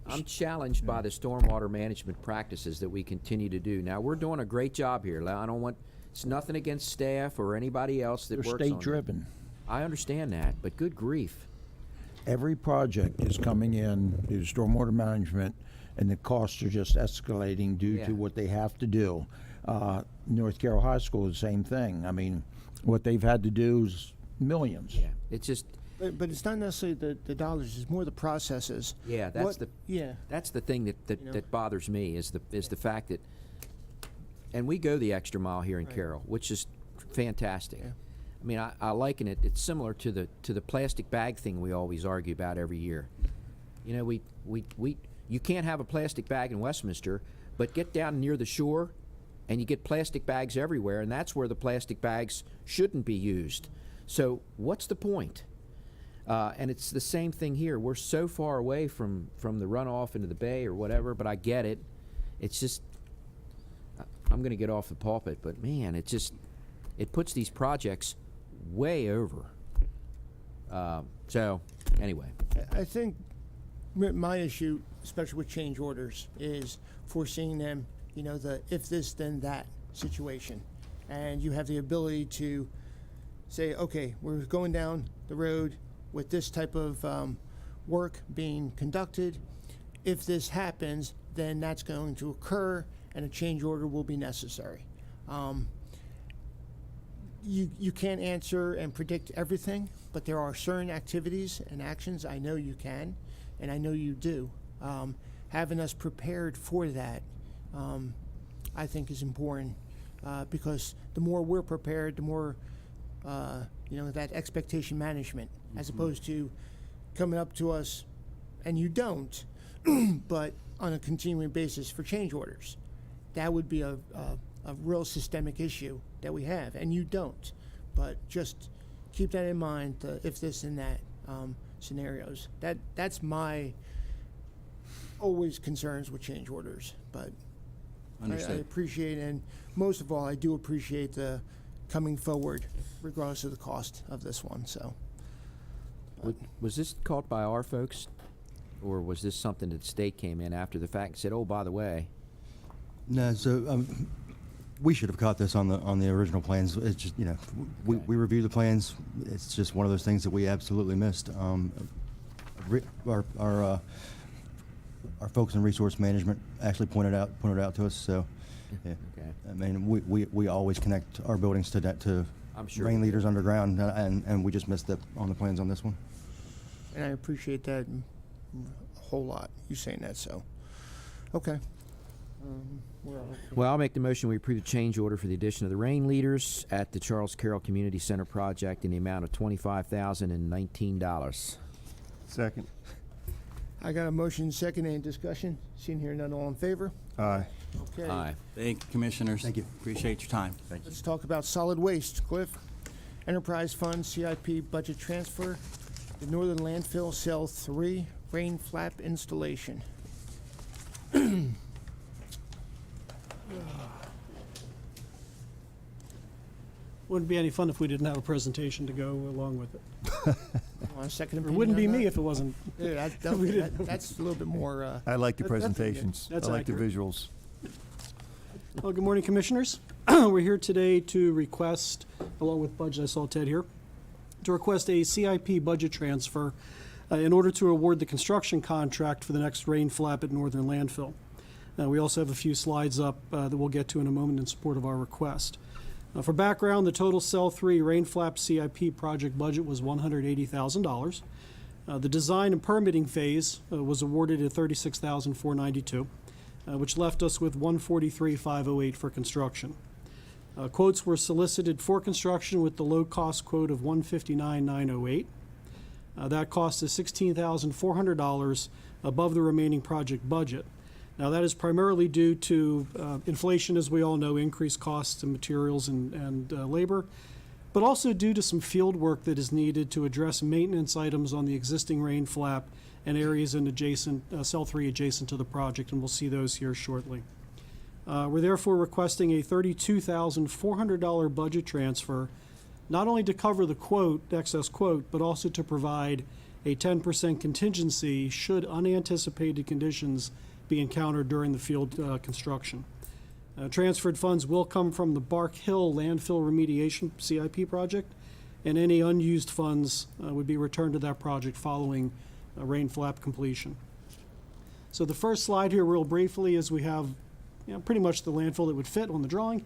I'm challenged by the stormwater management practices that we continue to do. Now, we're doing a great job here. I don't want, it's nothing against staff or anybody else that They're works on it. state-driven. I understand that, but good grief. Every project is coming in due to stormwater management, and the costs are just escalating due Yeah. to what they have to do. North Carroll High School is the same thing. I mean, what they've had to do is millions. Yeah, it's just, But it's not necessarily the dollars; it's more the processes. yeah, that's What- the yeah. that's the thing that You know? that bothers me is the fact that, and we go the extra mile here in Right. Carroll, which is fantastic. Yeah. I mean, I liken it. It's similar to the plastic bag thing we always argue about every year. You know, we you can't have a plastic bag in Westminster, but get down near the shore, and you get plastic bags everywhere, and that's where the plastic bags shouldn't be used. So what's the point? And it's the same thing here. We're so far away from the runoff into the bay or whatever, but I get it. It's just, I'm going to get off the pulpit, but man, it puts these projects way over. So anyway, I think my issue, especially with change orders, is foreseeing them, you know, the if this then that situation. And you have the ability to say, okay, we're going down the road with this type of work being conducted. If this happens, then that's going to occur and a change order will be necessary. You can't answer and predict everything, but there are certain activities and actions I know you can, and I know you do. Having us prepared for that, I think, is important because the more we're prepared, the more that expectation management, as opposed to coming up to us, and you don't, but on a continuing basis for change orders. That would be a real systemic issue that we have, and you don't. But just keep that in mind, the if this and that scenarios. That's my always concerns with change orders. But I appreciate, and most of all, I do appreciate the coming forward, regardless of the cost of this one. So, was this caught by our folks, or was this something that the state came in after the fact and said, oh, by the way? No, so we should have caught this on the original plans. It's just, you know, we review the plans. It's just one of those things that we absolutely missed. Our folks in resource management actually pointed out to us. So, yeah. Okay. I mean, we always connect our buildings to I'm sure rain we do. leaders underground, and we just missed that on the plans on this one. And I appreciate that a whole lot, you saying that, so. Okay. Well, I'll make the motion. We approve the change order for the addition of the rain leaders at the Charles Carroll Community Center project in the amount of $25,019. Second. I got a motion, second, any discussion? Seeing here none, all in favor? Aye. Okay. Aye. Thank you, Commissioners. Thank you. Appreciate your time. Let's talk about solid waste. Cliff, Enterprise Fund, CIP budget transfer, the Northern Landfill Cell 3 rain flap installation. Wouldn't be any fun if we didn't have a presentation to go along with it. Want a second It opinion wouldn't on be that? me if it wasn't. Yeah, We didn't- that's a little bit more, I like the That's- presentations. that's I like the accurate. visuals. Well, good morning, Commissioners. We're here today to request, along with budget, I saw Ted here, to request a CIP budget transfer in order to award the construction contract for the next rain flap at Northern Landfill. We also have a few slides up that we'll get to in a moment in support of our request. For background, the total Cell 3 rain flap CIP project budget was $180,000. The design and permitting phase was awarded at $36,492, which left us with $143,508 for construction. Quotes were solicited for construction with the low-cost quote of $159,908. That cost is $16,400 above the remaining project budget. Now, that is primarily due to inflation, as we all know, increased costs in materials and labor, but also due to some field work that is needed to address maintenance items on the existing rain flap and areas in adjacent, Cell 3 adjacent to the project, and we'll see those here shortly. We're therefore requesting a $32,400 budget transfer, not only to cover the quote, excess quote, but also to provide a 10% contingency should unanticipated conditions be encountered during the field construction. Transferred funds will come from the Bark Hill Landfill Remediation CIP project, and any unused funds would be returned to that project following rain flap completion. So the first slide here, real briefly, is we have pretty much the landfill that would fit on the drawing.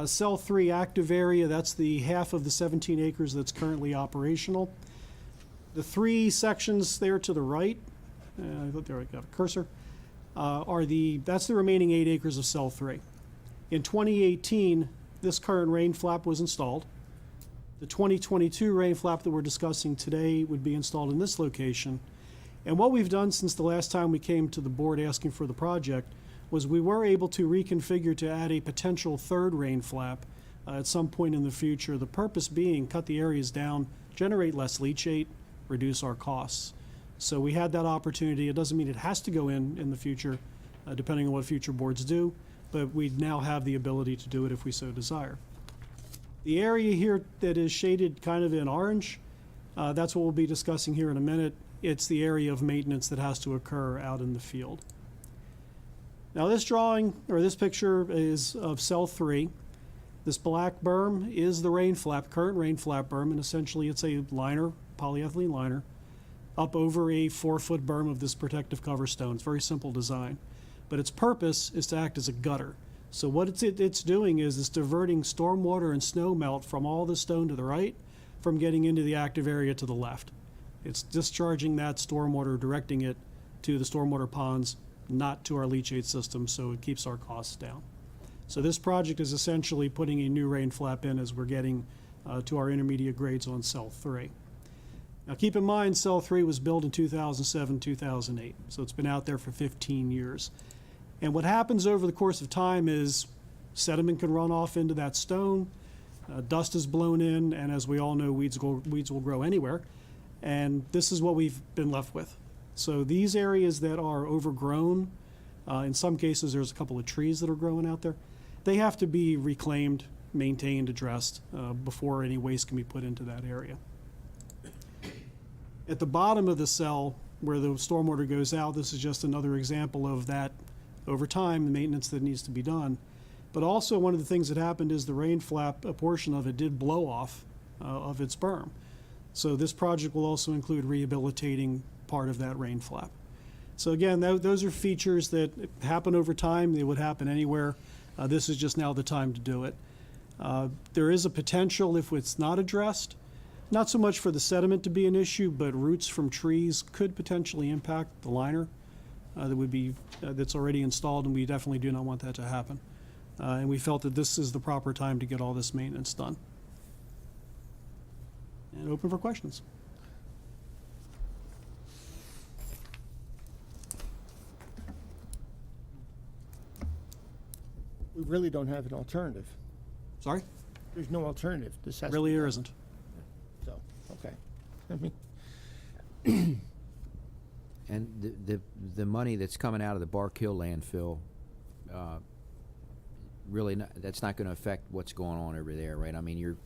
Cell 3 active area, that's the half of the 17 acres that's currently operational. The three sections there to the right, there I got a cursor, that's the remaining 8 acres of Cell 3. In 2018, this current rain flap was installed. The 2022 rain flap that we're discussing today would be installed in this location. And what we've done since the last time we came to the board asking for the project was we were able to reconfigure to add a potential third rain flap at some point in the future. The purpose being cut the areas down, generate less leachate, reduce our costs. So we had that opportunity. It doesn't mean it has to go in the future, depending on what future boards do, but we now have the ability to do it if we so desire. The area here that is shaded kind of in orange, that's what we'll be discussing here in a minute. It's the area of maintenance that has to occur out in the field. Now this drawing, or this picture, is of Cell 3. This black berm is the rain flap, current rain flap berm, and essentially it's a liner, polyethylene liner, up over a 4-foot berm of this protective cover stone. It's very simple design. But its purpose is to act as a gutter. So what it's doing is it's diverting stormwater and snow melt from all the stone to the right from getting into the active area to the left. It's discharging that stormwater, directing it to the stormwater ponds, not to our leachate system, so it keeps our costs down. So this project is essentially putting a new rain flap in as we're getting to our intermediate grades on Cell 3. Now keep in mind, Cell 3 was built in 2007, 2008, so it's been out there for 15 years. And what happens over the course of time is sediment can run off into that stone, dust is blown in, and as we all know, weeds will grow anywhere. And this is what we've been left with. So these areas that are overgrown, in some cases there's a couple of trees that are growing out there, they have to be reclaimed, maintained, addressed before any waste can be put into that area. At the bottom of the cell, where the stormwater goes out. This is just another example of that over time, the maintenance that needs to be done. But also, one of the things that happened is the rain flap, a portion of it did blow off of its berm. So this project will also include rehabilitating part of that rain flap. So again, those are features that happen over time. They would happen anywhere. This is just now the time to do it. There is a potential, if it's not addressed, not so much for the sediment to be an issue, but roots from trees could potentially impact the liner that's already installed, and we definitely do not want that to happen. And we felt that this is the proper time to get all this maintenance done. And open for questions. We really don't have an alternative. Sorry? There's no alternative. This has to Really, be there done. isn't. So, okay. I mean, And the money that's coming out of the Bark Hill landfill, really, that's not going to affect what's going on over there, right? I mean, you're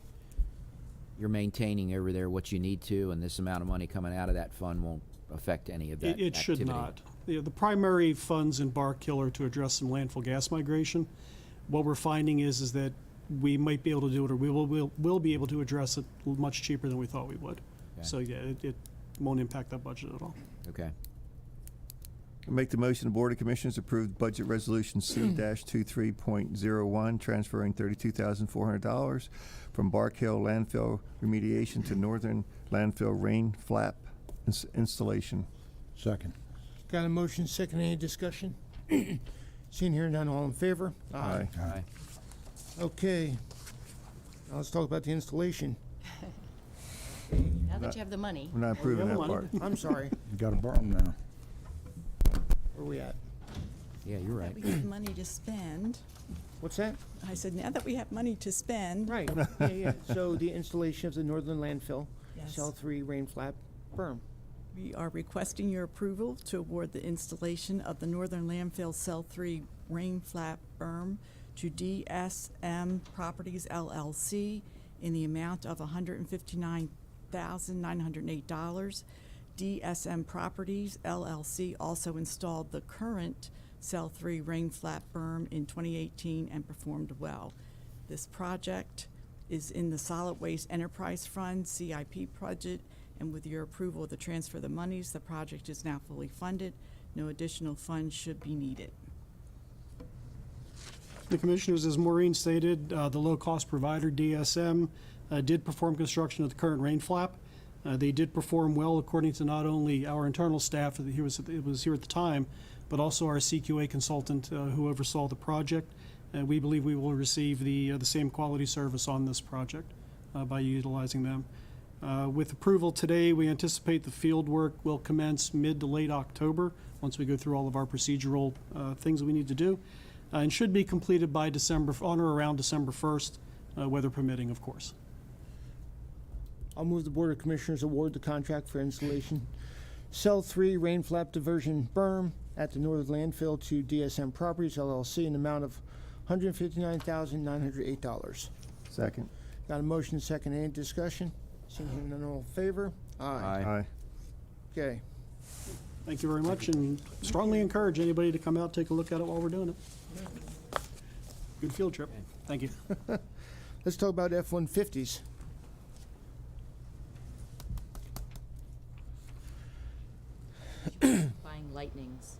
maintaining over there what you need to, and this amount of money coming out of that fund won't affect any of that It should activity. not. The primary funds in Bark Hill are to address some landfill gas migration. What we're finding is that we might be able to do it, or we will be able to address it much cheaper than we thought we would. Okay. So yeah, it won't impact that budget at all. Okay. I make the motion the Board of Commissioners approve Budget Resolution C-23.01, transferring $32,400 from Bark Hill landfill remediation to Northern landfill rain flap installation. Second. got a motion, second, any discussion? Seeing here none, all in favor? Aye. Aye. Okay. Now let's talk about the installation. Now that you have the money. We're not approving that part. I'm sorry. You got a berm now. Where are we at? Yeah, you're right. We have money to spend. What's that? I said, now that we have money to spend. Right, yeah. So the installation of the Northern landfill, Yes. cell 3 rain flap berm. We are requesting your approval to award the installation of the Northern Landfill Cell 3 rain flap berm to DSM Properties LLC in the amount of $159,908. DSM Properties LLC also installed the current Cell 3 rain flap berm in 2018 and performed well. This project is in the Solid Waste Enterprise Fund CIP budget, and with your approval of the transfer of the monies, the project is now fully funded. No additional funds should be needed. The Commissioners, as Maureen stated, the low-cost provider, DSM, did perform construction of the current rain flap. They did perform well according to not only our internal staff, it was here at the time, but also our CQA consultant who oversaw the project. And we believe we will receive the same quality service on this project by utilizing them. With approval today, we anticipate the field work will commence mid to late October, once we go through all of our procedural things that we need to do, and should be completed by on or around December 1st, weather permitting, of course. I'll move the Board of Commissioners award the contract for installation cell 3 rain flap diversion berm at the Northern landfill to DSM Properties LLC in the amount of $159,908. Second. Got a motion, second, any discussion? Seeing here none, all in favor? Aye. Okay. Thank you very much, and strongly encourage anybody to come out, take a look at it while we're doing it. Good field trip. Thank you. Let's talk about F-150s. Buying Lightnings.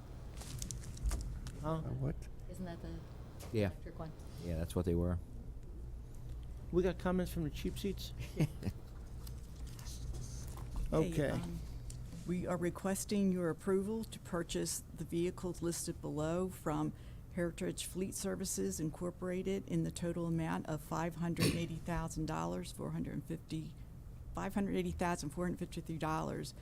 Huh? What? Isn't that the Yeah. electric one? Yeah, that's what they were. We got comments from the cheap seats? Okay, Okay. We are requesting your approval to purchase the vehicles listed below from Heritage Fleet Services Incorporated in the total amount of $580,453.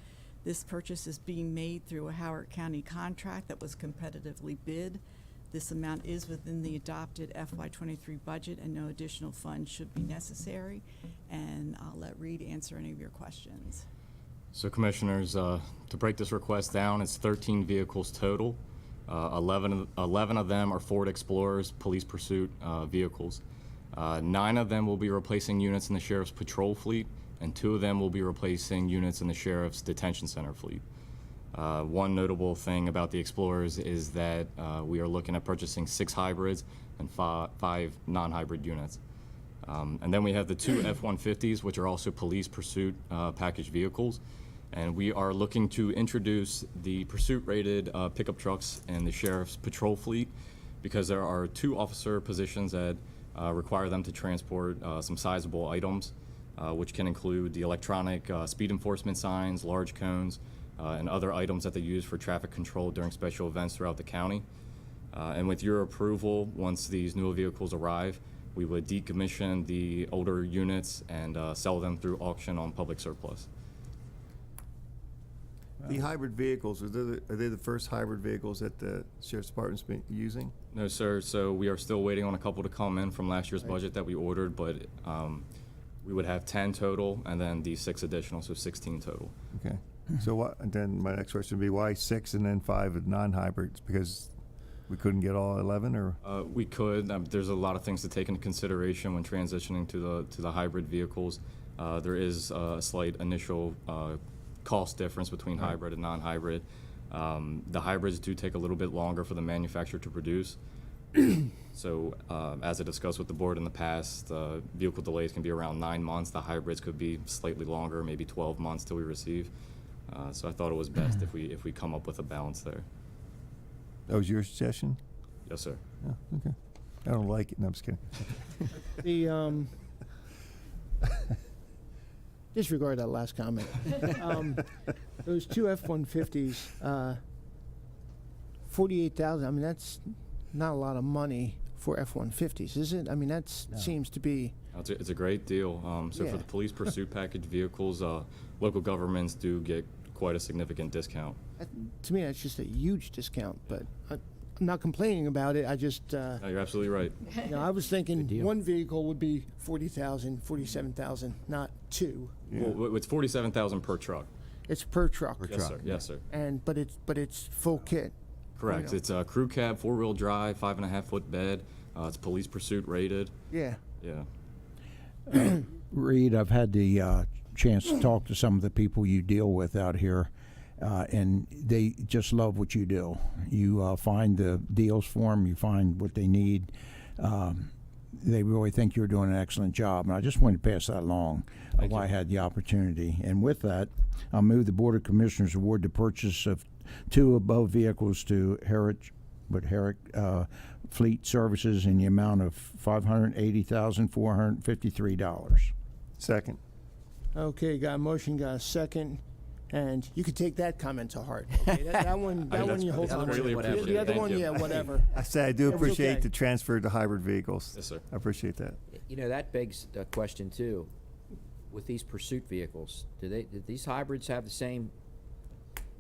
This purchase is being made through a Howard County contract that was competitively bid. This amount is within the adopted FY23 budget, and no additional funds should be necessary. And I'll let Reed answer any of your questions. So Commissioners, to break this request down, it's 13 vehicles total. 11 of them are Ford Explorers police pursuit vehicles. 9 of them will be replacing units in the Sheriff's patrol fleet, and 2 of them will be replacing units in the Sheriff's detention center fleet. One notable thing about the Explorers is that we are looking at purchasing 6 hybrids and 5 non-hybrid units. And then we have the 2 F-150s, which are also police pursuit package vehicles. And we are looking to introduce the pursuit-rated pickup trucks in the sheriff's patrol fleet because there are 2 officer positions that require them to transport some sizable items, which can include the electronic speed enforcement signs, large cones, and other items that they use for traffic control during special events throughout the county. And with your approval, once these new vehicles arrive, we would decommission the older units and sell them through auction on public surplus. The hybrid vehicles, are they the first hybrid vehicles that the sheriff's department's been using? No, sir. So we are still waiting on a couple to come in from last year's budget that we ordered, but we would have 10 total and then the 6 additional, so 16 total. Okay. So what, and then my next question would be why 6 and then 5 non-hybrids? Because we couldn't get all 11, or? We could. There's a lot of things to take into consideration when transitioning to the hybrid vehicles. There is a slight initial cost difference between hybrid and non-hybrid. The hybrids do take a little bit longer for the manufacturer to produce. So as I discussed with the board in the past, vehicle delays can be around 9 months. The hybrids could be slightly longer, maybe 12 months till we receive. So I thought it was best if we come up with a balance there. That was your suggestion? Yes, sir. Oh, okay. I don't like it. No, I'm just kidding. The disregard that last comment. Those 2 F-150s, 48,000. I mean, that's not a lot of money for F-150s, is it? I mean, that seems to be. It's a great deal. So Yeah. for the police pursuit package vehicles, local governments do get quite a significant discount. To me, that's just a huge discount. But I'm not complaining about it. I just. No, you're absolutely right. You know, I was thinking one vehicle would be 40,000, 47,000, not 2. Yeah. Well, it's 47,000 per truck. It's per truck. Yes, sir. Yes, sir. And but it's full kit. Correct. You know. It's a crew cab, 4-wheel drive, 5.5-foot bed. It's police pursuit rated. Yeah. Yeah. Reed, I've had the chance to talk to some of the people you deal with out here, and they just love what you do. You find the deals for them, you find what they need. They really think you're doing an excellent job, and I just wanted to pass that along while I had the opportunity. And with that, I'll move the Board of Commissioners award the purchase of 2 above vehicles to Herrick Fleet Services in the amount of $580,453. Second. Okay, got a motion, got a second, and you could take that comment to heart. Okay? that one you hold on really to. appreciate The it. other Thank one, you. yeah, whatever. I say I do It was appreciate okay. the transfer to hybrid vehicles. Yes, sir. I appreciate that. You know, that begs a question too. With these pursuit vehicles, do these hybrids have the same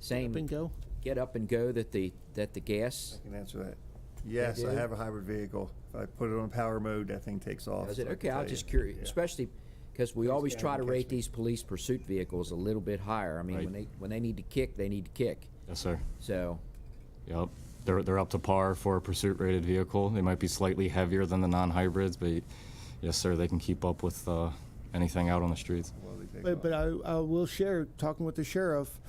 Up and go. get up and go that the gas? I can answer that. Yes, I do? have a hybrid vehicle. If I put it on power mode, that thing takes off. Is so it? I can Okay, I tell was you. just curious, Yeah. especially because we always down try to and rate catch me. these police pursuit vehicles a little bit higher. I mean, Right. when they need to kick, they need to kick. Yes, sir. So, Yep. They're up to par for a pursuit rated vehicle. They might be slightly heavier than the non-hybrids, but yes, sir, they can keep up with anything out on the streets. But I will share, talking with the sheriff,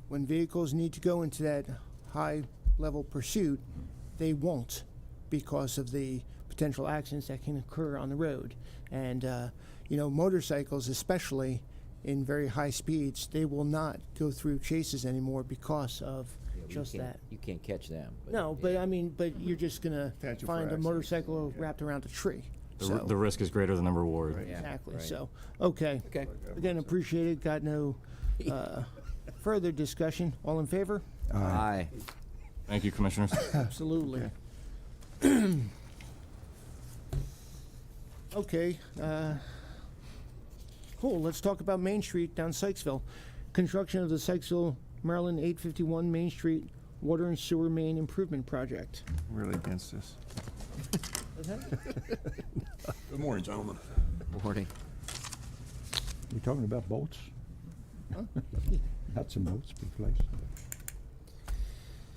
when vehicles need to go into that high-level pursuit, they won't because of the potential accidents that can occur on the road. And, you know, motorcycles, especially in very high speeds, they will not go through chases anymore because of just that. you can't catch them. But No, but I mean, but you're just gonna Potential for find a accidents. motorcycle wrapped around a tree. So, The risk is greater than the reward. Yeah, exactly. right. So, okay. Okay. Again, appreciate it. Got no further discussion. All in favor? Aye. Thank you, Commissioners. Absolutely. Okay. Cool. Let's talk about Main Street down Sykesville. Construction of the Sykesville, Maryland 851 Main Street Water and Sewer Main Improvement Project. I'm really against this. Good morning, gentlemen. Morning. You talking about bolts? Nuts and bolts be placed.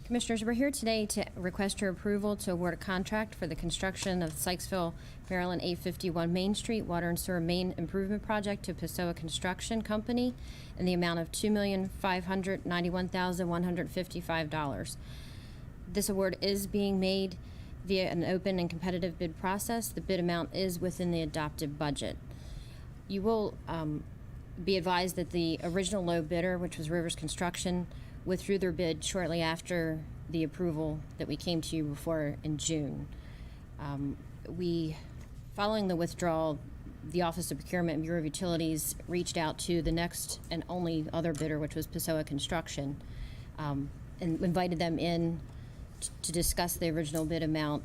Commissioners, we're here today to request your approval to award a contract for the construction of Sykesville, Maryland 851 Main Street Water and Sewer Main Improvement Project to Pessoa Construction Company in the amount of $2,591,155. This award is being made via an open and competitive bid process. The bid amount is within the adopted budget. You will be advised that the original low bidder, which was Rivers Construction, withdrew their bid shortly after the approval that we came to you before in June. Following the withdrawal, the Office of Procurement and Bureau of Utilities reached out to the next and only other bidder, which was Pessoa Construction, and invited them in to discuss the original bid amount,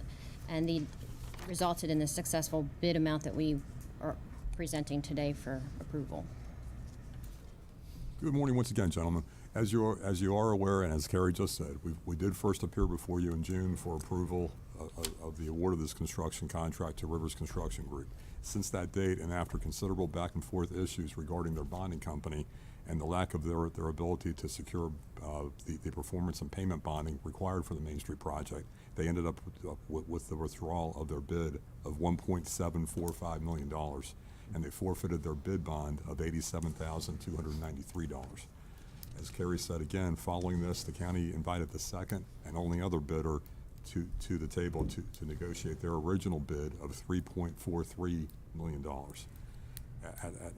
and they resulted in the successful bid amount that we are presenting today for approval. Good morning once again, gentlemen. As you are aware, and as Carrie just said, we did first appear before you in June for approval of the award of this construction contract to Rivers Construction Group. Since that date, and after considerable back and forth issues regarding their bonding company and the lack of their ability to secure the performance and payment bonding required for the Main Street project, they ended up with the withdrawal of their bid of $1.745 million, and they forfeited their bid bond of $87,293. As Carrie said again, following this, the county invited the second and only other bidder to the table to negotiate their original bid of $3.43 million.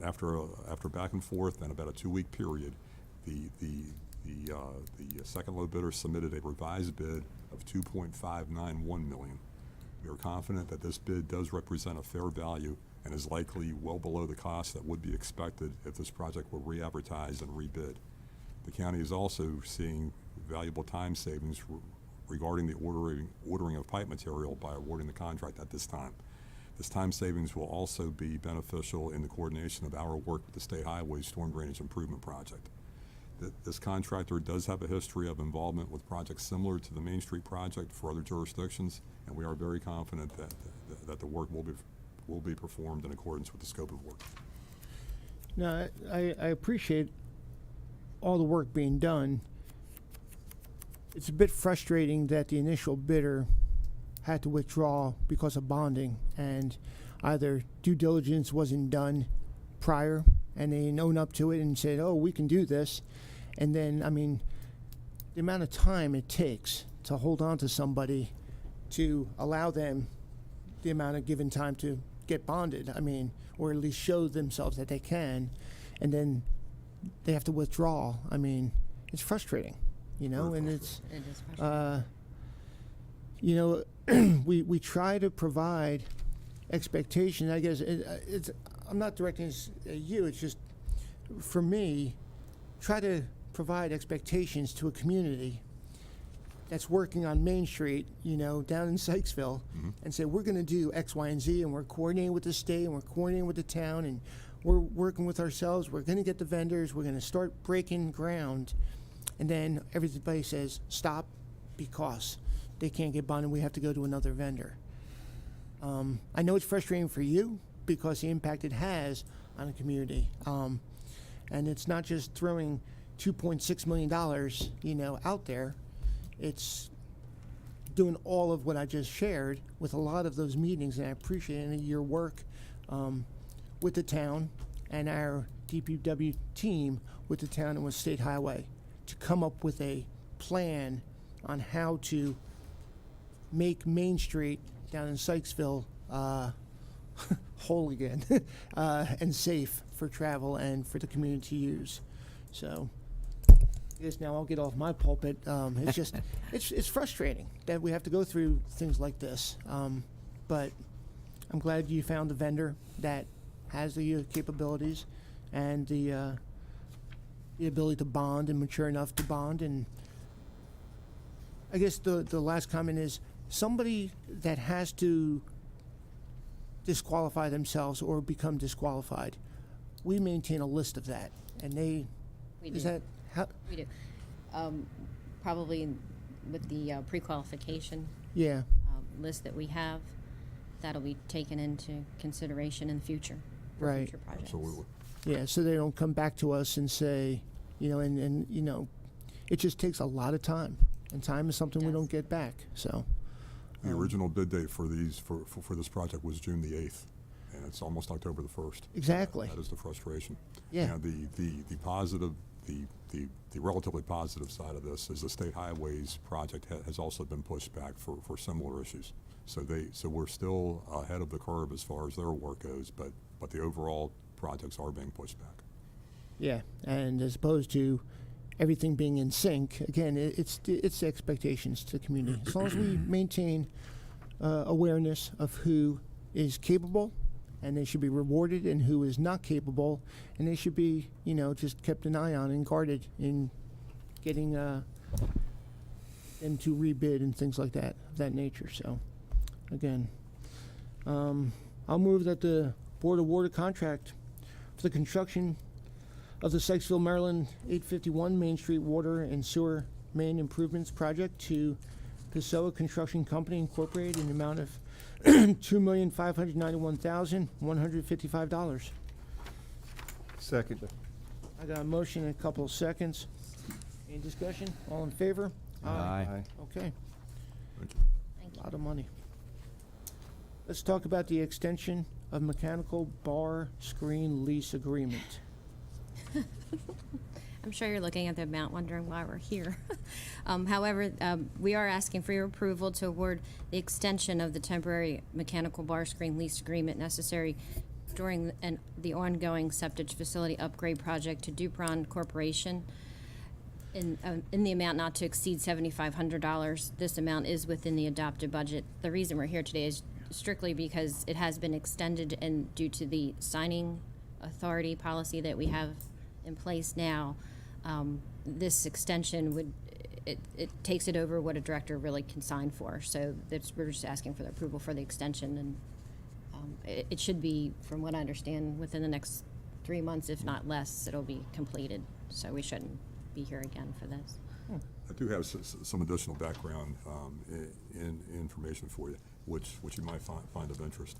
After back and forth and about a 2-week period, the second low bidder submitted a revised bid of $2.591 million. We are confident that this bid does represent a fair value and is likely well below the cost that would be expected if this project were re-advertised and rebid. The county is also seeing valuable time savings regarding the ordering of pipe material by awarding the contract at this time. This time savings will also be beneficial in the coordination of our work with the State Highway Storm Drainage Improvement Project. This contractor does have a history of involvement with projects similar to the Main Street project for other jurisdictions, and we are very confident that the work will be performed in accordance with the scope of work. Now, I appreciate all the work being done. It's a bit frustrating that the initial bidder had to withdraw because of bonding, and either due diligence wasn't done prior and they didn't own up to it and said, oh, we can do this. And then, I mean, the amount of time it takes to hold on to somebody to allow them the amount of given time to get bonded, I mean, or at least show themselves that they can, and then they have to withdraw. I mean, it's frustrating, you know, and it's, It is frustrating. you know, we try to provide expectation. I guess it's, I'm not directing this at you, it's just, for me, try to provide expectations to a community that's working on Main Street, you know, down in Sykesville, and say, we're gonna do X, Y, and Z, and we're coordinating with the state, and we're coordinating with the town, and we're working with ourselves, we're gonna get the vendors, we're gonna start breaking ground, and then everybody says, stop, because they can't get bonded, we have to go to another vendor. I know it's frustrating for you, because the impact it has on the community. And it's not just throwing $2.6 million, you know, out there. It's doing all of what I just shared with a lot of those meetings, and I appreciate your work with the town and our DPW team with the town and with State Highway to come up with a plan on how to make Main Street down in Sykesville whole again and safe for travel and for the community to use. So I guess now I'll get off my pulpit. It's just, it's frustrating that we have to go through things like this. But I'm glad you found a vendor that has the capabilities and the ability to bond and mature enough to bond. And I guess the last comment is somebody that has to disqualify themselves or become disqualified. We maintain a list of that, and We is do. that how? We do. Probably with the pre-qualification Yeah. list that we have, that'll be taken into consideration in the future for Right. future projects. Absolutely. Yeah, so they don't come back to us and say, you know, and you know, it just takes a lot of time. and time is something we don't get back, so. The original bid date for these, for this project was June the 8th, and it's almost October the 1st. Exactly. That is the frustration. Yeah. And the positive, the relatively positive side of this is the State Highways project has also been pushed back for similar issues. So we're still ahead of the curve as far as their work goes, but the overall projects are being pushed back. Yeah, and as opposed to everything being in sync, again, it's the expectations to the community. As long as we maintain awareness of who is capable, and they should be rewarded, and who is not capable, and they should be, just kept an eye on and guarded in getting them to rebid and things like that, of that nature. So, again, I'll move that the board award a contract for the construction of the Sykesville, Maryland 851 Main Street Water and Sewer Main Improvements Project to Pessoa Construction Company Incorporated in the amount of $2,591,155. Second. I got a motion in a couple of seconds. Any discussion? All in favor? Aye. Okay. Thank you. A lot of money. Let's talk about the extension of mechanical bar screen lease agreement. I'm sure you're looking at the amount wondering why we're here. However, we are asking for your approval to award the extension of the temporary mechanical bar screen lease agreement necessary during the ongoing septic facility upgrade project to Dupron Corporation in the amount not to exceed $7,500. This amount is within the adopted budget. The reason we're here today is strictly because it has been extended, and due to the signing authority policy that we have in place now, this extension would, it takes it over what a director really can sign for. So we're just asking for the approval for the extension, and it should be, from what I understand, within the next 3 months, if not less, it'll be completed. So we shouldn't be here again for this. I do have some additional background information for you, which you might find of interest.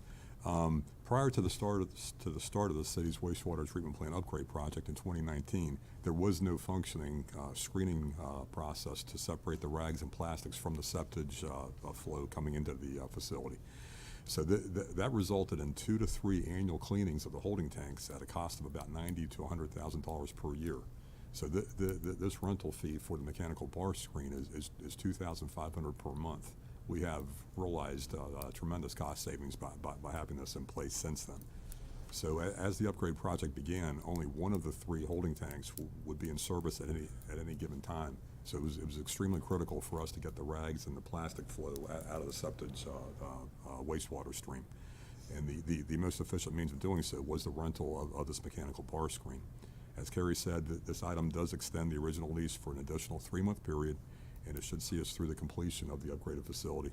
Prior to the start of the city's wastewater treatment plant upgrade project in 2019, there was no functioning screening process to separate the rags and plastics from the septage flow coming into the facility. So that resulted in 2 to 3 annual cleanings of the holding tanks at a cost of about $90,000 to $100,000 per year. So this rental fee for the mechanical bar screen is $2,500 per month. We have realized tremendous cost savings by having this in place since then. So as the upgrade project began, only one of the 3 holding tanks would be in service at any given time. So it was extremely critical for us to get the rags and the plastic flow out of the septic wastewater stream. And the most efficient means of doing so was the rental of this mechanical bar screen. As Kerry said, this item does extend the original lease for an additional 3-month period, and it should see us through the completion of the upgraded facility.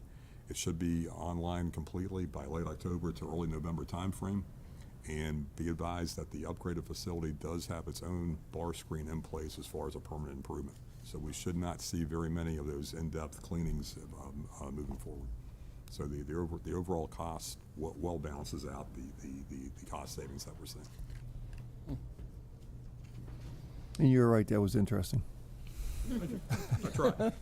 It should be online completely by late October to early November timeframe, and be advised that the upgraded facility does have its own bar screen in place as far as a permanent improvement. So we should not see very many of those in-depth cleanings moving forward. So the overall cost well balances out the cost savings that we're seeing. And you're right, that was interesting. I tried.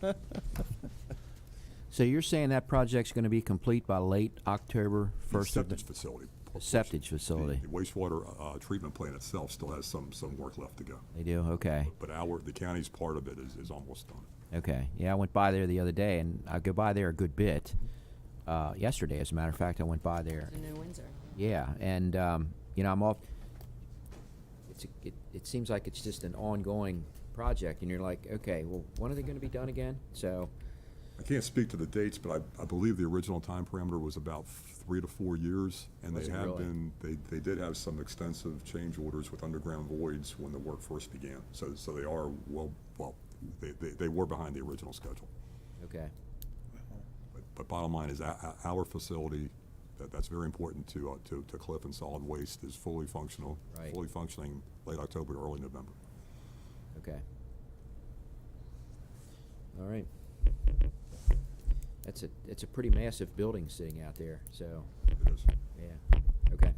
So you're saying that project's going to be complete by late October, first of the Septic facility. septic facility? The wastewater treatment plant itself still has some work left to go. They do, okay. But the county's part of it is almost done. Okay, yeah, I went by there the other day, and I go by there a good bit. Yesterday, as a matter of fact, I went by there. In New Windsor. Yeah, and I'm off. It seems like it's just an ongoing project, and you're like, okay, well, when are they going to be done again? So, I can't speak to the dates, but I believe the original time parameter was about 3 to 4 years, and Was they it have really? they did have some extensive change orders with underground voids when the work first began. So they are they were behind the original schedule. okay. But bottom line is our facility, that's very important to Cliff and Solid Waste, is fully functional, Right. fully functioning late October to early November. Okay. All right. It's a pretty massive building sitting out there, so. It is. Yeah, okay.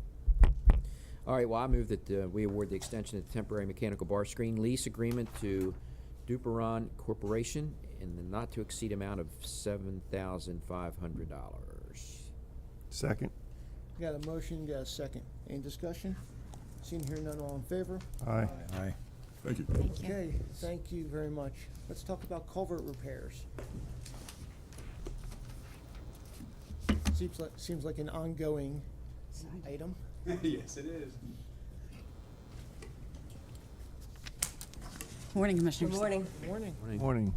All right, well, I move that we award the extension of the temporary mechanical bar screen lease agreement to Dupron Corporation in the not to exceed amount of $7,500. Second. Got a motion, got a second. Any discussion? Seeing here none, all in favor? Aye. Aye. Thank you. Okay, thank you very much. Let's talk about culvert repairs. Seems like an ongoing item. Yes, it is. Morning, Commissioners. Good morning. Morning. Morning.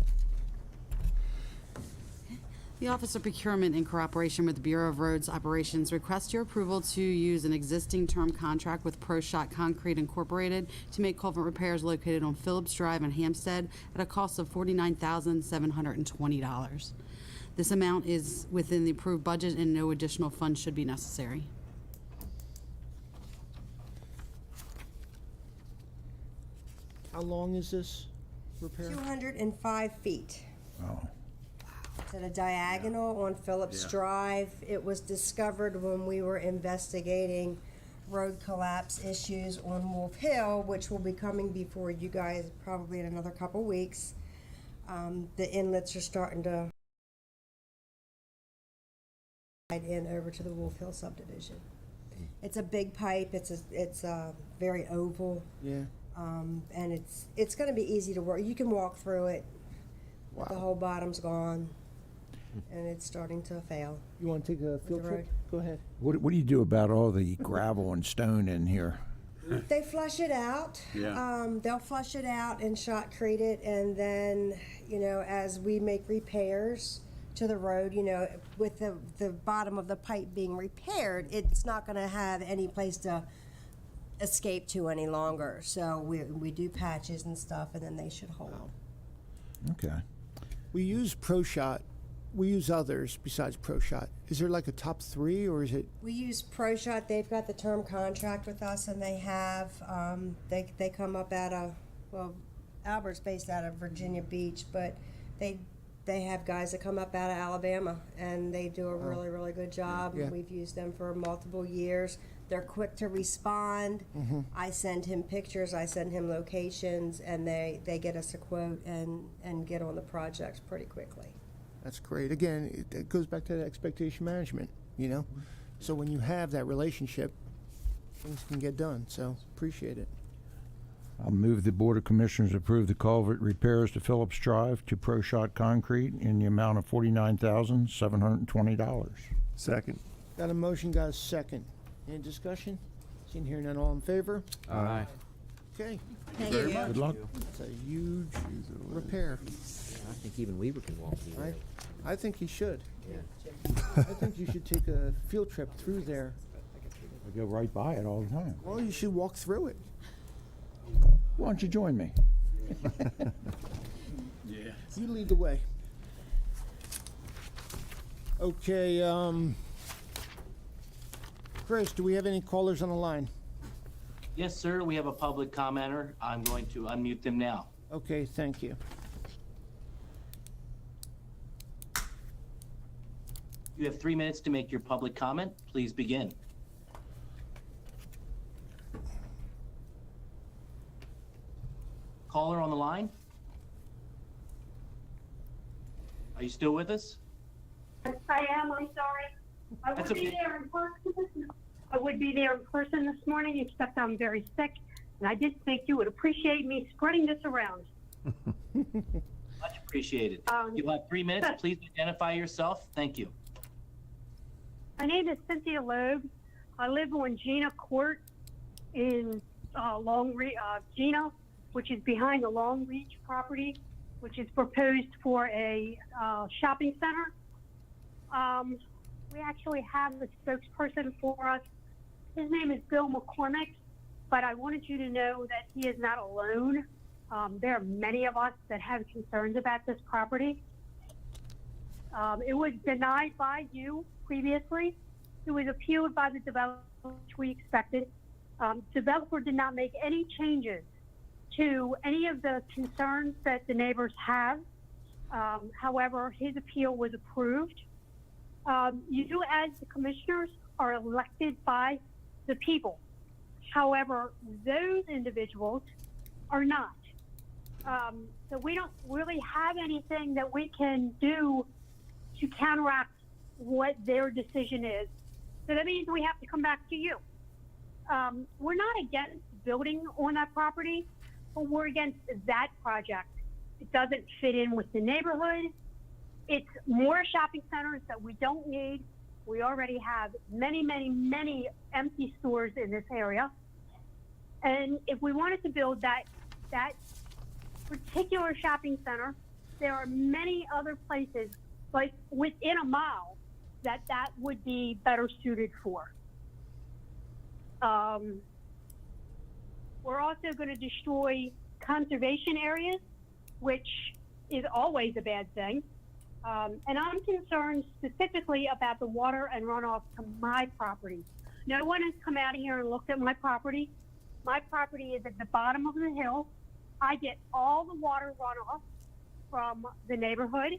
The Office of Procurement, in cooperation with the Bureau of Roads Operations, requests your approval to use an existing term contract with ProShot Concrete Incorporated to make culvert repairs located on Phillips Drive in Hampstead at a cost of $49,720. This amount is within the approved budget and no additional funds should be necessary. How long is this repair? 205 feet. Oh. It's at a diagonal on Phillips Drive. It was discovered when we were investigating road collapse issues on Wolf Hill, which will be coming before you guys probably in another couple weeks. The inlets are starting to in over to the Wolf Hill subdivision. It's a big pipe. It's very oval. Yeah. And it's going to be easy to work. You can walk through it. Wow. The whole bottom's gone, and it's starting to fail. You want to take a field the trip? Go ahead. What do you do about all the gravel and stone in here? They flush it out. Yeah. They'll flush it out and shotcrete it, and then, you know, as we make repairs to the road, you know, with the bottom of the pipe being repaired, it's not going to have any place to escape to any longer. So we do patches and stuff, and then they should hold. Okay. We use ProShot. We use others besides ProShot. Is there like a top three, or is it? We use ProShot. They've got the term contract with us, and they have they come up out of, well, Albert's based out of Virginia Beach, but they have guys that come up out of Alabama, and they do a really, really good job. Yeah. We've used them for multiple years. They're quick to respond. Mm-hmm. I send him pictures, I send him locations, and they get us a quote and get on the project pretty quickly. That's great. Again, it goes back to that expectation management, you know? So when you have that relationship, things can get done. So appreciate it. I'll move the Board of Commissioners approve the culvert repairs to Phillips Drive to ProShot Concrete in the amount of $49,720. Second. Got a motion, got a second. Any discussion? Seeing here none, all in favor? Aye. Okay. Thank you. Good luck. It's a huge repair. I think even Weaver can walk through there. I think you should. Yeah. I think you should take a field trip through there. I go right by it all the time. Well, you should walk through it. Why don't you join me? Yeah. You lead the way. Okay, Chris, do we have any callers on the line? Yes, sir, we have a public commenter. I'm going to unmute them now. Okay, thank you. You have 3 minutes to make your public comment. Please begin. Caller on the line? Are you still with us? I am, I'm sorry. I That's would be okay. there in person. I would be there in person this morning, except I'm very sick, and I did think you would appreciate me spreading this around. Much appreciated. You'll have 3 minutes. Please identify yourself. Thank you. My name is Cynthia Loeb. I live on Gina Court in Gina, which is behind the Long Reach property, which is proposed for a shopping center. We actually have a spokesperson for us. His name is Bill McCormick, but I wanted you to know that he is not alone. There are many of us that have concerns about this property. It was denied by you previously. It was appealed by the developer, which we expected. Developer did not make any changes to any of the concerns that the neighbors have. However, his appeal was approved. You, as the commissioners, are elected by the people. However, those individuals are not. So we don't really have anything that we can do to counteract what their decision is. So that means we have to come back to you. We're not against building on that property, but we're against that project. It doesn't fit in with the neighborhood. It's more shopping centers that we don't need. We already have many, many, many empty stores in this area. And if we wanted to build that particular shopping center, there are many other places, like within a mile, that would be better suited for. We're also going to destroy conservation areas, which is always a bad thing. And I'm concerned specifically about the water and runoff to my property. No one has come out here and looked at my property. My property is at the bottom of the hill. I get all the water runoff from the neighborhood.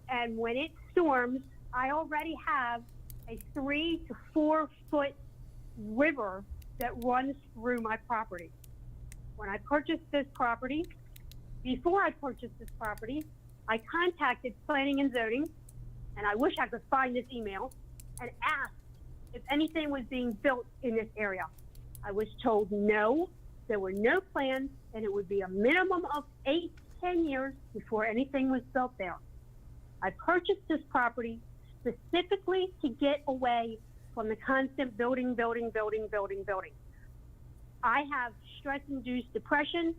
And when it storms, I already have a 3 to 4 foot river that runs through my property. When I purchased this property, before I purchased this property, I contacted Planning and Zoning, and I wish I could find this email, and asked if anything was being built in this area. I was told no, there were no plans, and it would be a minimum of 8 to 10 years before anything was built there. I purchased this property specifically to get away from the constant building. I have stress-induced depression.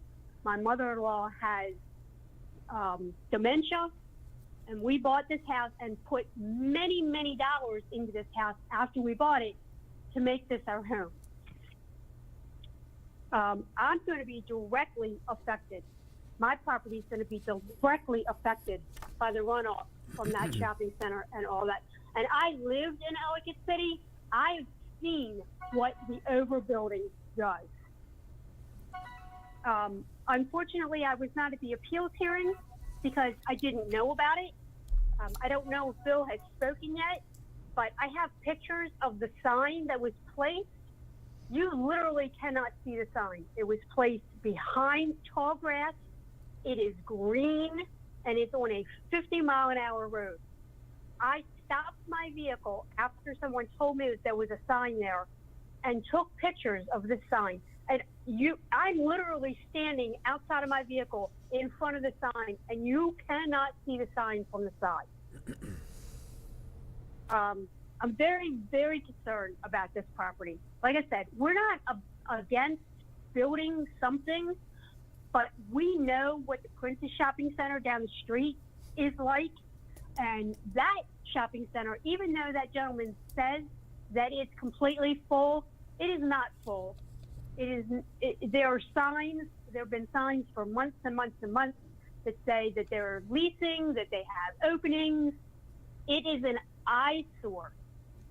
My mother-in-law has dementia, and we bought this house and put many, many dollars into this house after we bought it to make this our home. I'm going to be directly affected. My property is going to be directly affected by the runoff from that shopping center and all that. And I lived in Ellicott City. I've seen what the overbuilding does. Unfortunately, I was not at the appeals hearing because I didn't know about it. I don't know if Bill has spoken yet, but I have pictures of the sign that was placed. You literally cannot see the sign. It was placed behind tall grass. It is green, and it's on a 50-mile-an-hour road. I stopped my vehicle after someone told me that there was a sign there and took pictures of this sign. And I'm literally standing outside of my vehicle in front of the sign, and you cannot see the sign from the side. I'm very, very concerned about this property. Like I said, we're not against building something, but we know what the Princess Shopping Center down the street is like. And that shopping center, even though that gentleman says that it's completely full, it is not full. There are signs, there have been signs for months and months and months that say that they're leasing, that they have openings. It is an eyesore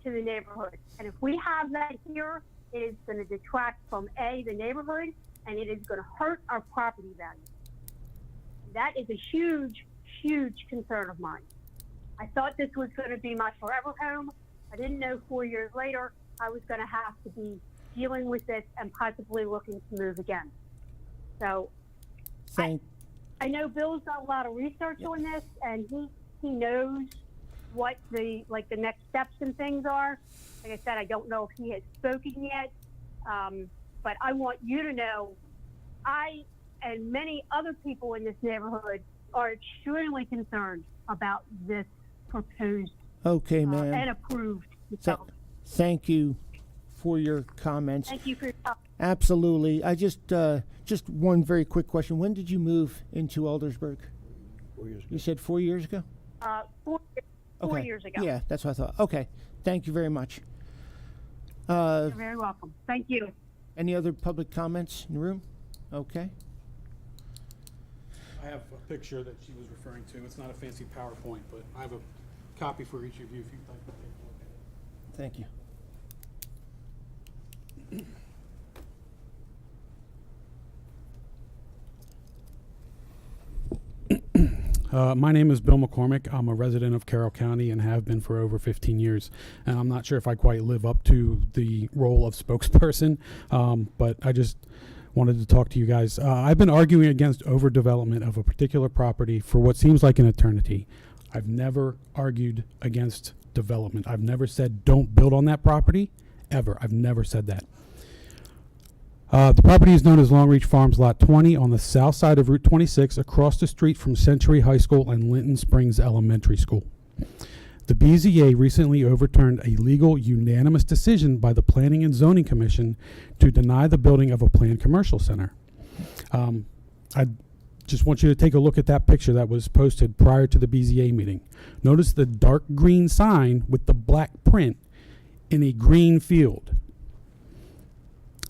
to the neighborhood. And if we have that here, it is going to detract from the neighborhood, and it is going to hurt our property value. That is a huge, huge concern of mine. I thought this was going to be my forever home. I didn't know 4 years later I was going to have to be dealing with this and possibly looking to move again. So I know Bill's done a lot of research on this, and he knows what the next steps and things are. Like I said, I don't know if he has spoken yet, but I want you to know I and many other people in this neighborhood are extremely concerned about this proposed Okay, ma'am. and approved. Thank you for your comments. Thank you for your time. Absolutely. I just one very quick question. When did you move into Aldersburg? 4 years ago. You said 4 years ago? 4 years ago. Yeah, that's what I thought. Okay. Thank you very much. You're very welcome. Thank you. Any other public comments in the room? Okay. I have a picture that she was referring to. It's not a fancy PowerPoint, but I have a copy for each of you if you'd like to take a look at it. Thank you. My name is Bill McCormick. I'm a resident of Carroll County and have been for over 15 years. And I'm not sure if I quite live up to the role of spokesperson, but I just wanted to talk to you guys. I've been arguing against overdevelopment of a particular property for what seems like an eternity. I've never argued against development. I've never said don't build on that property, ever. I've never said that. The property is known as Long Reach Farms Lot 20 on the south side of Route 26, across the street from Century High School and Linton Springs Elementary School. The BZA recently overturned a legal unanimous decision by the Planning and Zoning Commission to deny the building of a planned commercial center. I just want you to take a look at that picture that was posted prior to the BZA meeting. Notice the dark green sign with the black print in a green field.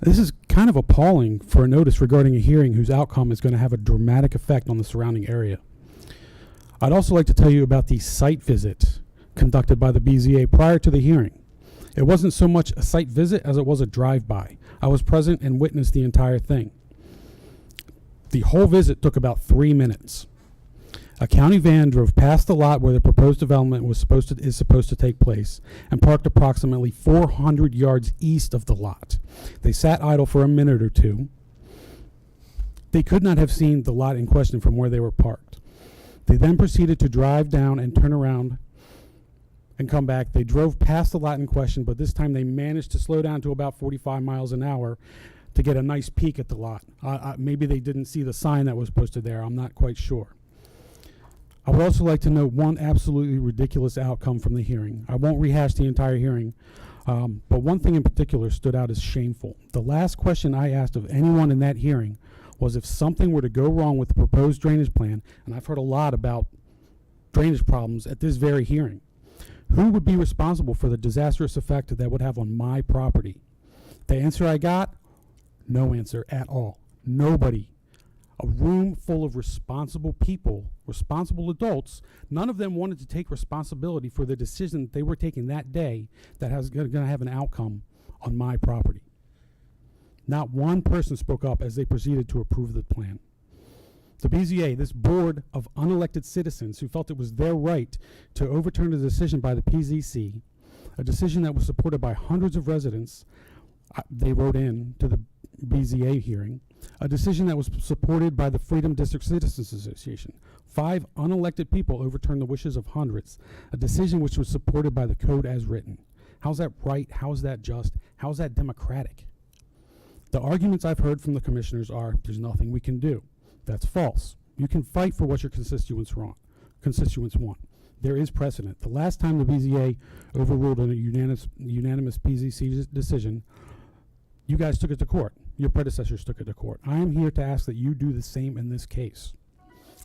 This is kind of appalling for a notice regarding a hearing whose outcome is going to have a dramatic effect on the surrounding area. I'd also like to tell you about the site visit conducted by the BZA prior to the hearing. It wasn't so much a site visit as it was a drive-by. I was present and witnessed the entire thing. The whole visit took about 3 minutes. A county van drove past the lot where the proposed development is supposed to take place and parked approximately 400 yards east of the lot. They sat idle for a minute or two. They could not have seen the lot in question from where they were parked. They then proceeded to drive down and turn around and come back. They drove past the lot in question, but this time they managed to slow down to about 45 miles an hour to get a nice peek at the lot. Maybe they didn't see the sign that was posted there. I'm not quite sure. I would also like to note one absolutely ridiculous outcome from the hearing. I won't rehash the entire hearing, but one thing in particular stood out as shameful. The last question I asked of anyone in that hearing was if something were to go wrong with the proposed drainage plan, and I've heard a lot about drainage problems at this very hearing, who would be responsible for the disastrous effect that would have on my property? The answer I got, no answer at all. Nobody. A room full of responsible people, responsible adults, none of them wanted to take responsibility for the decision that they were taking that day that was going to have an outcome on my property. Not one person spoke up as they proceeded to approve the plan. The BZA, this board of unelected citizens who felt it was their right to overturn a decision by the PZC, a decision that was supported by hundreds of residents, they wrote in to the BZA hearing, a decision that was supported by the Freedom District Citizens Association. 5 unelected people overturned the wishes of hundreds, a decision which was supported by the code as written. How's that right? How's that just? How's that democratic? The arguments I've heard from the commissioners are, there's nothing we can do. That's false. You can fight for what your constituents want. There is precedent. The last time the BZA overruled a unanimous PZC decision, you guys took it to court. Your predecessors took it to court. I am here to ask that you do the same in this case,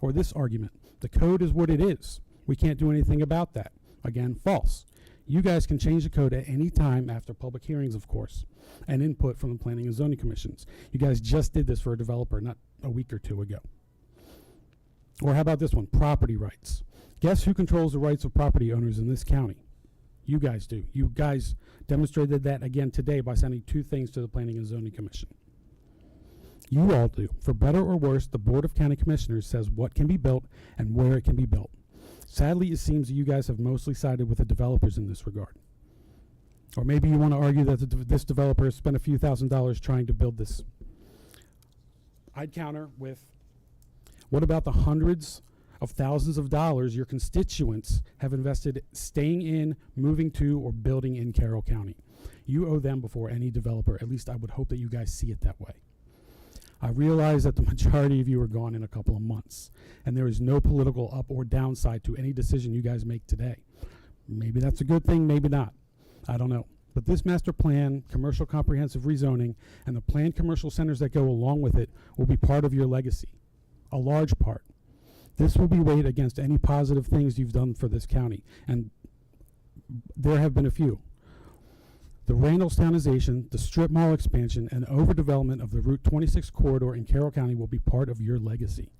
or this argument. The code is what it is. We can't do anything about that. Again, false. You guys can change the code at any time after public hearings, of course, and input from the Planning and Zoning Commissions. You guys just did this for a developer not a week or two ago. Or how about this one? Property rights. Guess who controls the rights of property owners in this county? You guys do. You guys demonstrated that again today by sending 2 things to the Planning and Zoning Commission. You all do. For better or worse, the Board of County Commissioners says what can be built and where it can be built. Sadly, it seems that you guys have mostly sided with the developers in this regard. Or maybe you want to argue that this developer spent a few $1,000s trying to build this. I'd counter with, what about the hundreds of thousands of dollars your constituents have invested staying in, moving to, or building in Carroll County? You owe them before any developer. At least I would hope that you guys see it that way. I realize that the majority of you are gone in a couple of months, and there is no political up or downside to any decision you guys make today. Maybe that's a good thing, maybe not. I don't know. But this master plan, commercial comprehensive rezoning, and the planned commercial centers that go along with it will be part of your legacy, a large part. This will be weighed against any positive things you've done for this county, and there have been a few. The Randallstownization, the strip mall expansion, and overdevelopment of the Route 26 corridor in Carroll County will be part of your legacy.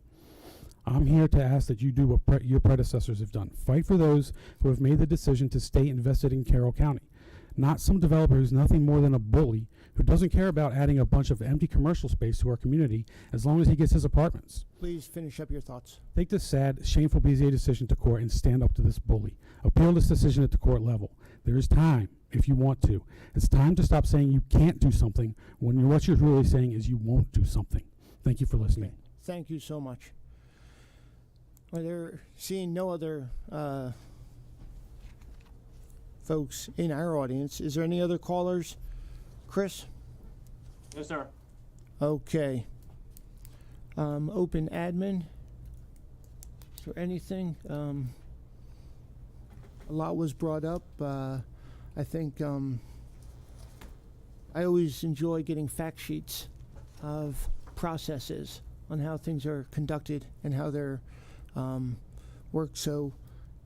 I'm here to ask that you do what your predecessors have done. Fight for those who have made the decision to stay invested in Carroll County, not some developer who's nothing more than a bully who doesn't care about adding a bunch of empty commercial space to our community as long as he gets his apartments. Please finish up your thoughts. Take this sad, shameful BZA decision to court and stand up to this bully. Appeal this decision at the court level. There is time. if you want to. It's time to stop saying you can't do something when what you're really saying is you won't do something. Thank you for listening. Thank you so much. Are there, seeing no other folks in our audience, is there any other callers? Chris? No, sir. Okay. Open admin. Is there anything? A lot was brought up. I think I always enjoy getting fact sheets of processes on how things are conducted and how they're worked. So,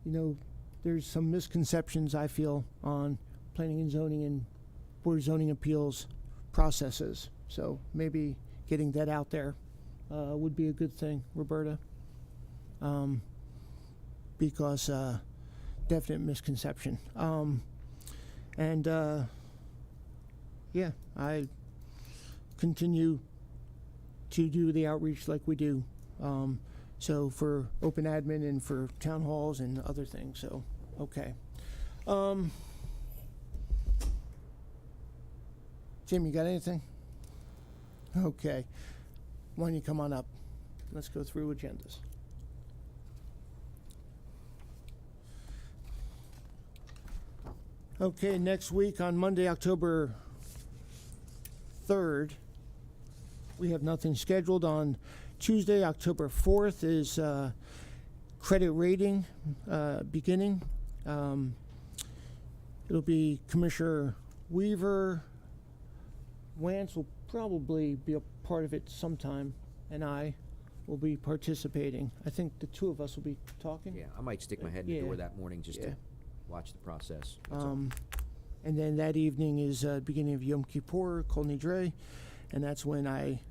you know, there's some misconceptions I feel on planning and zoning and board of zoning appeals processes. So maybe getting that out there would be a good thing, Roberta, because definite misconception. Yeah, I continue to do the outreach like we do. So for open admin and for town halls and other things. So, okay. Jim, you got anything? Okay. Why don't you come on up? Let's go through agendas. Okay, next week on Monday, October 3rd, we have nothing scheduled. On Tuesday, October 4th is credit rating beginning. It'll be Commissioner Weaver. Wance will probably be a part of it sometime, and I will be participating. I think the two of us will be talking. Yeah, I might stick my head in the Yeah. door that morning just Yeah. to watch the process. That's all. And then that evening is beginning of Yom Kippur, Kol Nidre, and that's when I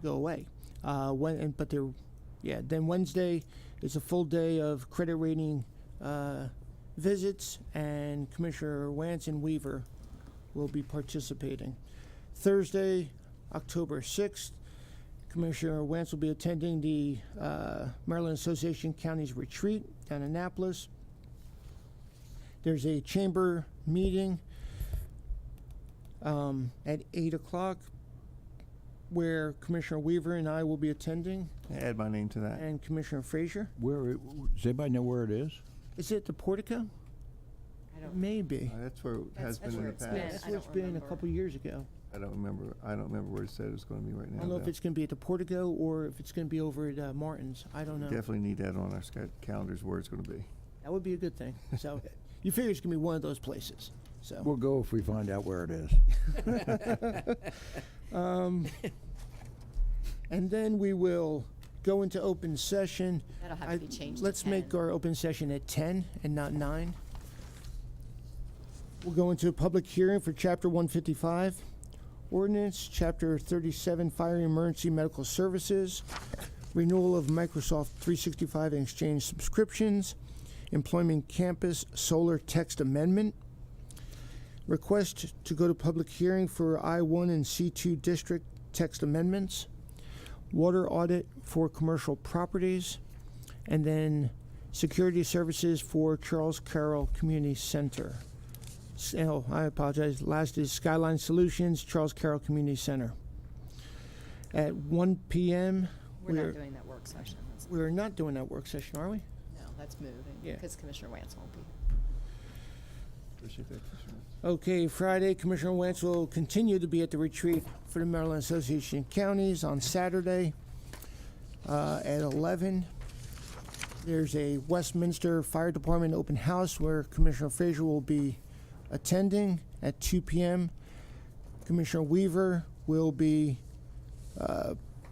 go away. Then Wednesday is a full day of credit rating visits, and Commissioner Wance and Weaver will be participating. Thursday, October 6th, Commissioner Wance will be attending the Maryland Association Counties Retreat down in Annapolis. There's a chamber meeting at 8 o'clock where Commissioner Weaver and I will be attending. Add my name to that. And Commissioner Frazier. Does anybody know where it is? Is it the Portico? Maybe. That's where it has been in the past. That's where it's been a couple years ago. I don't remember where it said it was going to be right now. I don't know if though. it's going to be at the Portico or if it's going to be over at Martin's. I don't know. Definitely need that on our calendars where it's going to be. That would be a good thing. So you figure it's going to be one of those places. So We'll go if we find out where it is. And then we will go into open session. That'll have to be changed to Let's make 10. our open session at 10 and not 9. We'll go into a public hearing for Chapter 155, Ordinance, Chapter 37, Fire and Emergency Medical Services, renewal of Microsoft 365 and Exchange subscriptions, Employment Campus Solar Text Amendment, request to go to public hearing for I-1 and C2 District text amendments, water audit for commercial properties, and then security services for Charles Carroll Community Center. Oh, I apologize. Last is Skyline Solutions, Charles Carroll Community Center. At 1 p.m. We're not doing that work session. We're not doing that work session, are we? No, that's moving. Yeah. Because Commissioner Wance won't be. Okay, Friday, Commissioner Wentz will continue to be at the retreat for the Maryland Association of Counties on Saturday at 11. There's a Westminster Fire Department open house where Commissioner Frazier will be attending at 2 p.m. Commissioner Weaver will be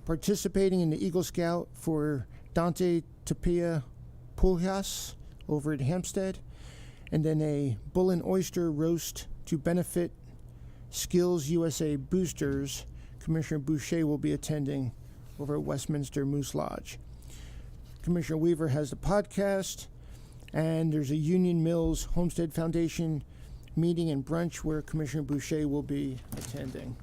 participating in the Eagle Scout for Dante Tapia Puljas over at Hampstead, and then a bull and oyster roast to benefit Skills USA boosters. Commissioner Boucher will be attending over at Westminster Moose Lodge. Commissioner Weaver has the podcast, and there's a Union Mills Homestead Foundation meeting and brunch where Commissioner Boucher will be attending.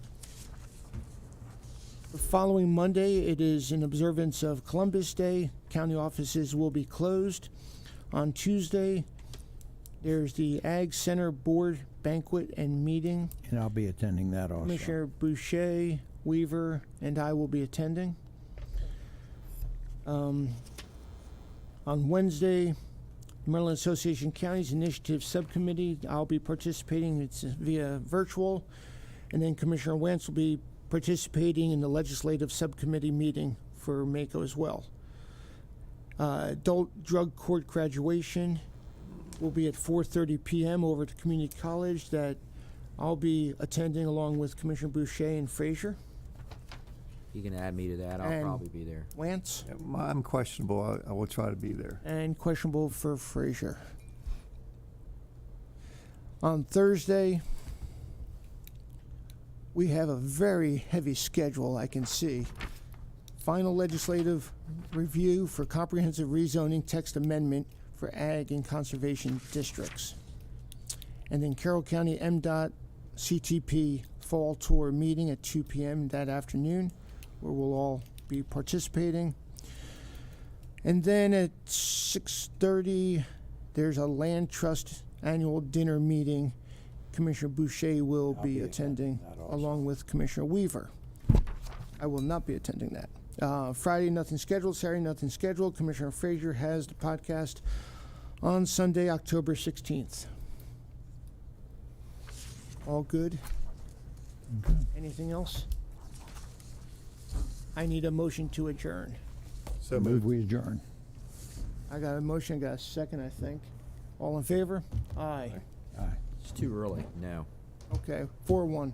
The following Monday, it is in observance of Columbus Day. County offices will be closed. On Tuesday, There's the Ag Center Board Banquet and Meeting. And I'll be attending that also. Commissioner Boucher, Weaver, and I will be attending. On Wednesday, Maryland Association of Counties Initiative Subcommittee, I'll be participating. It's via virtual. And then Commissioner Wentz will be participating in the Legislative Subcommittee meeting for MACO as well. Adult Drug Court graduation will be at 4:30 p.m. over at the Community College that I'll be attending along with Commissioner Boucher and Frazier. You can add me to that. I'll And probably be there. Lance? I'm questionable. I will try to be there. And questionable for Frazier. On Thursday, we have a very heavy schedule, I can see. Final legislative review for comprehensive rezoning text amendment for ag and conservation districts. And then Carroll County MDOT CTP fall tour meeting at 2 p.m. that afternoon, where we'll all be participating. And then at 6:30, there's a land trust annual dinner meeting. Commissioner Boucher will be attending along with Commissioner Weaver. I will not be attending that. Friday, nothing scheduled. Saturday, nothing scheduled. Commissioner Frazier has the podcast on Sunday, October 16th. All good? Anything else? I need a motion to adjourn. So move we adjourn. I got a motion, got a second, I think. All in favor? Aye. It's too early. No. Okay, 4-1.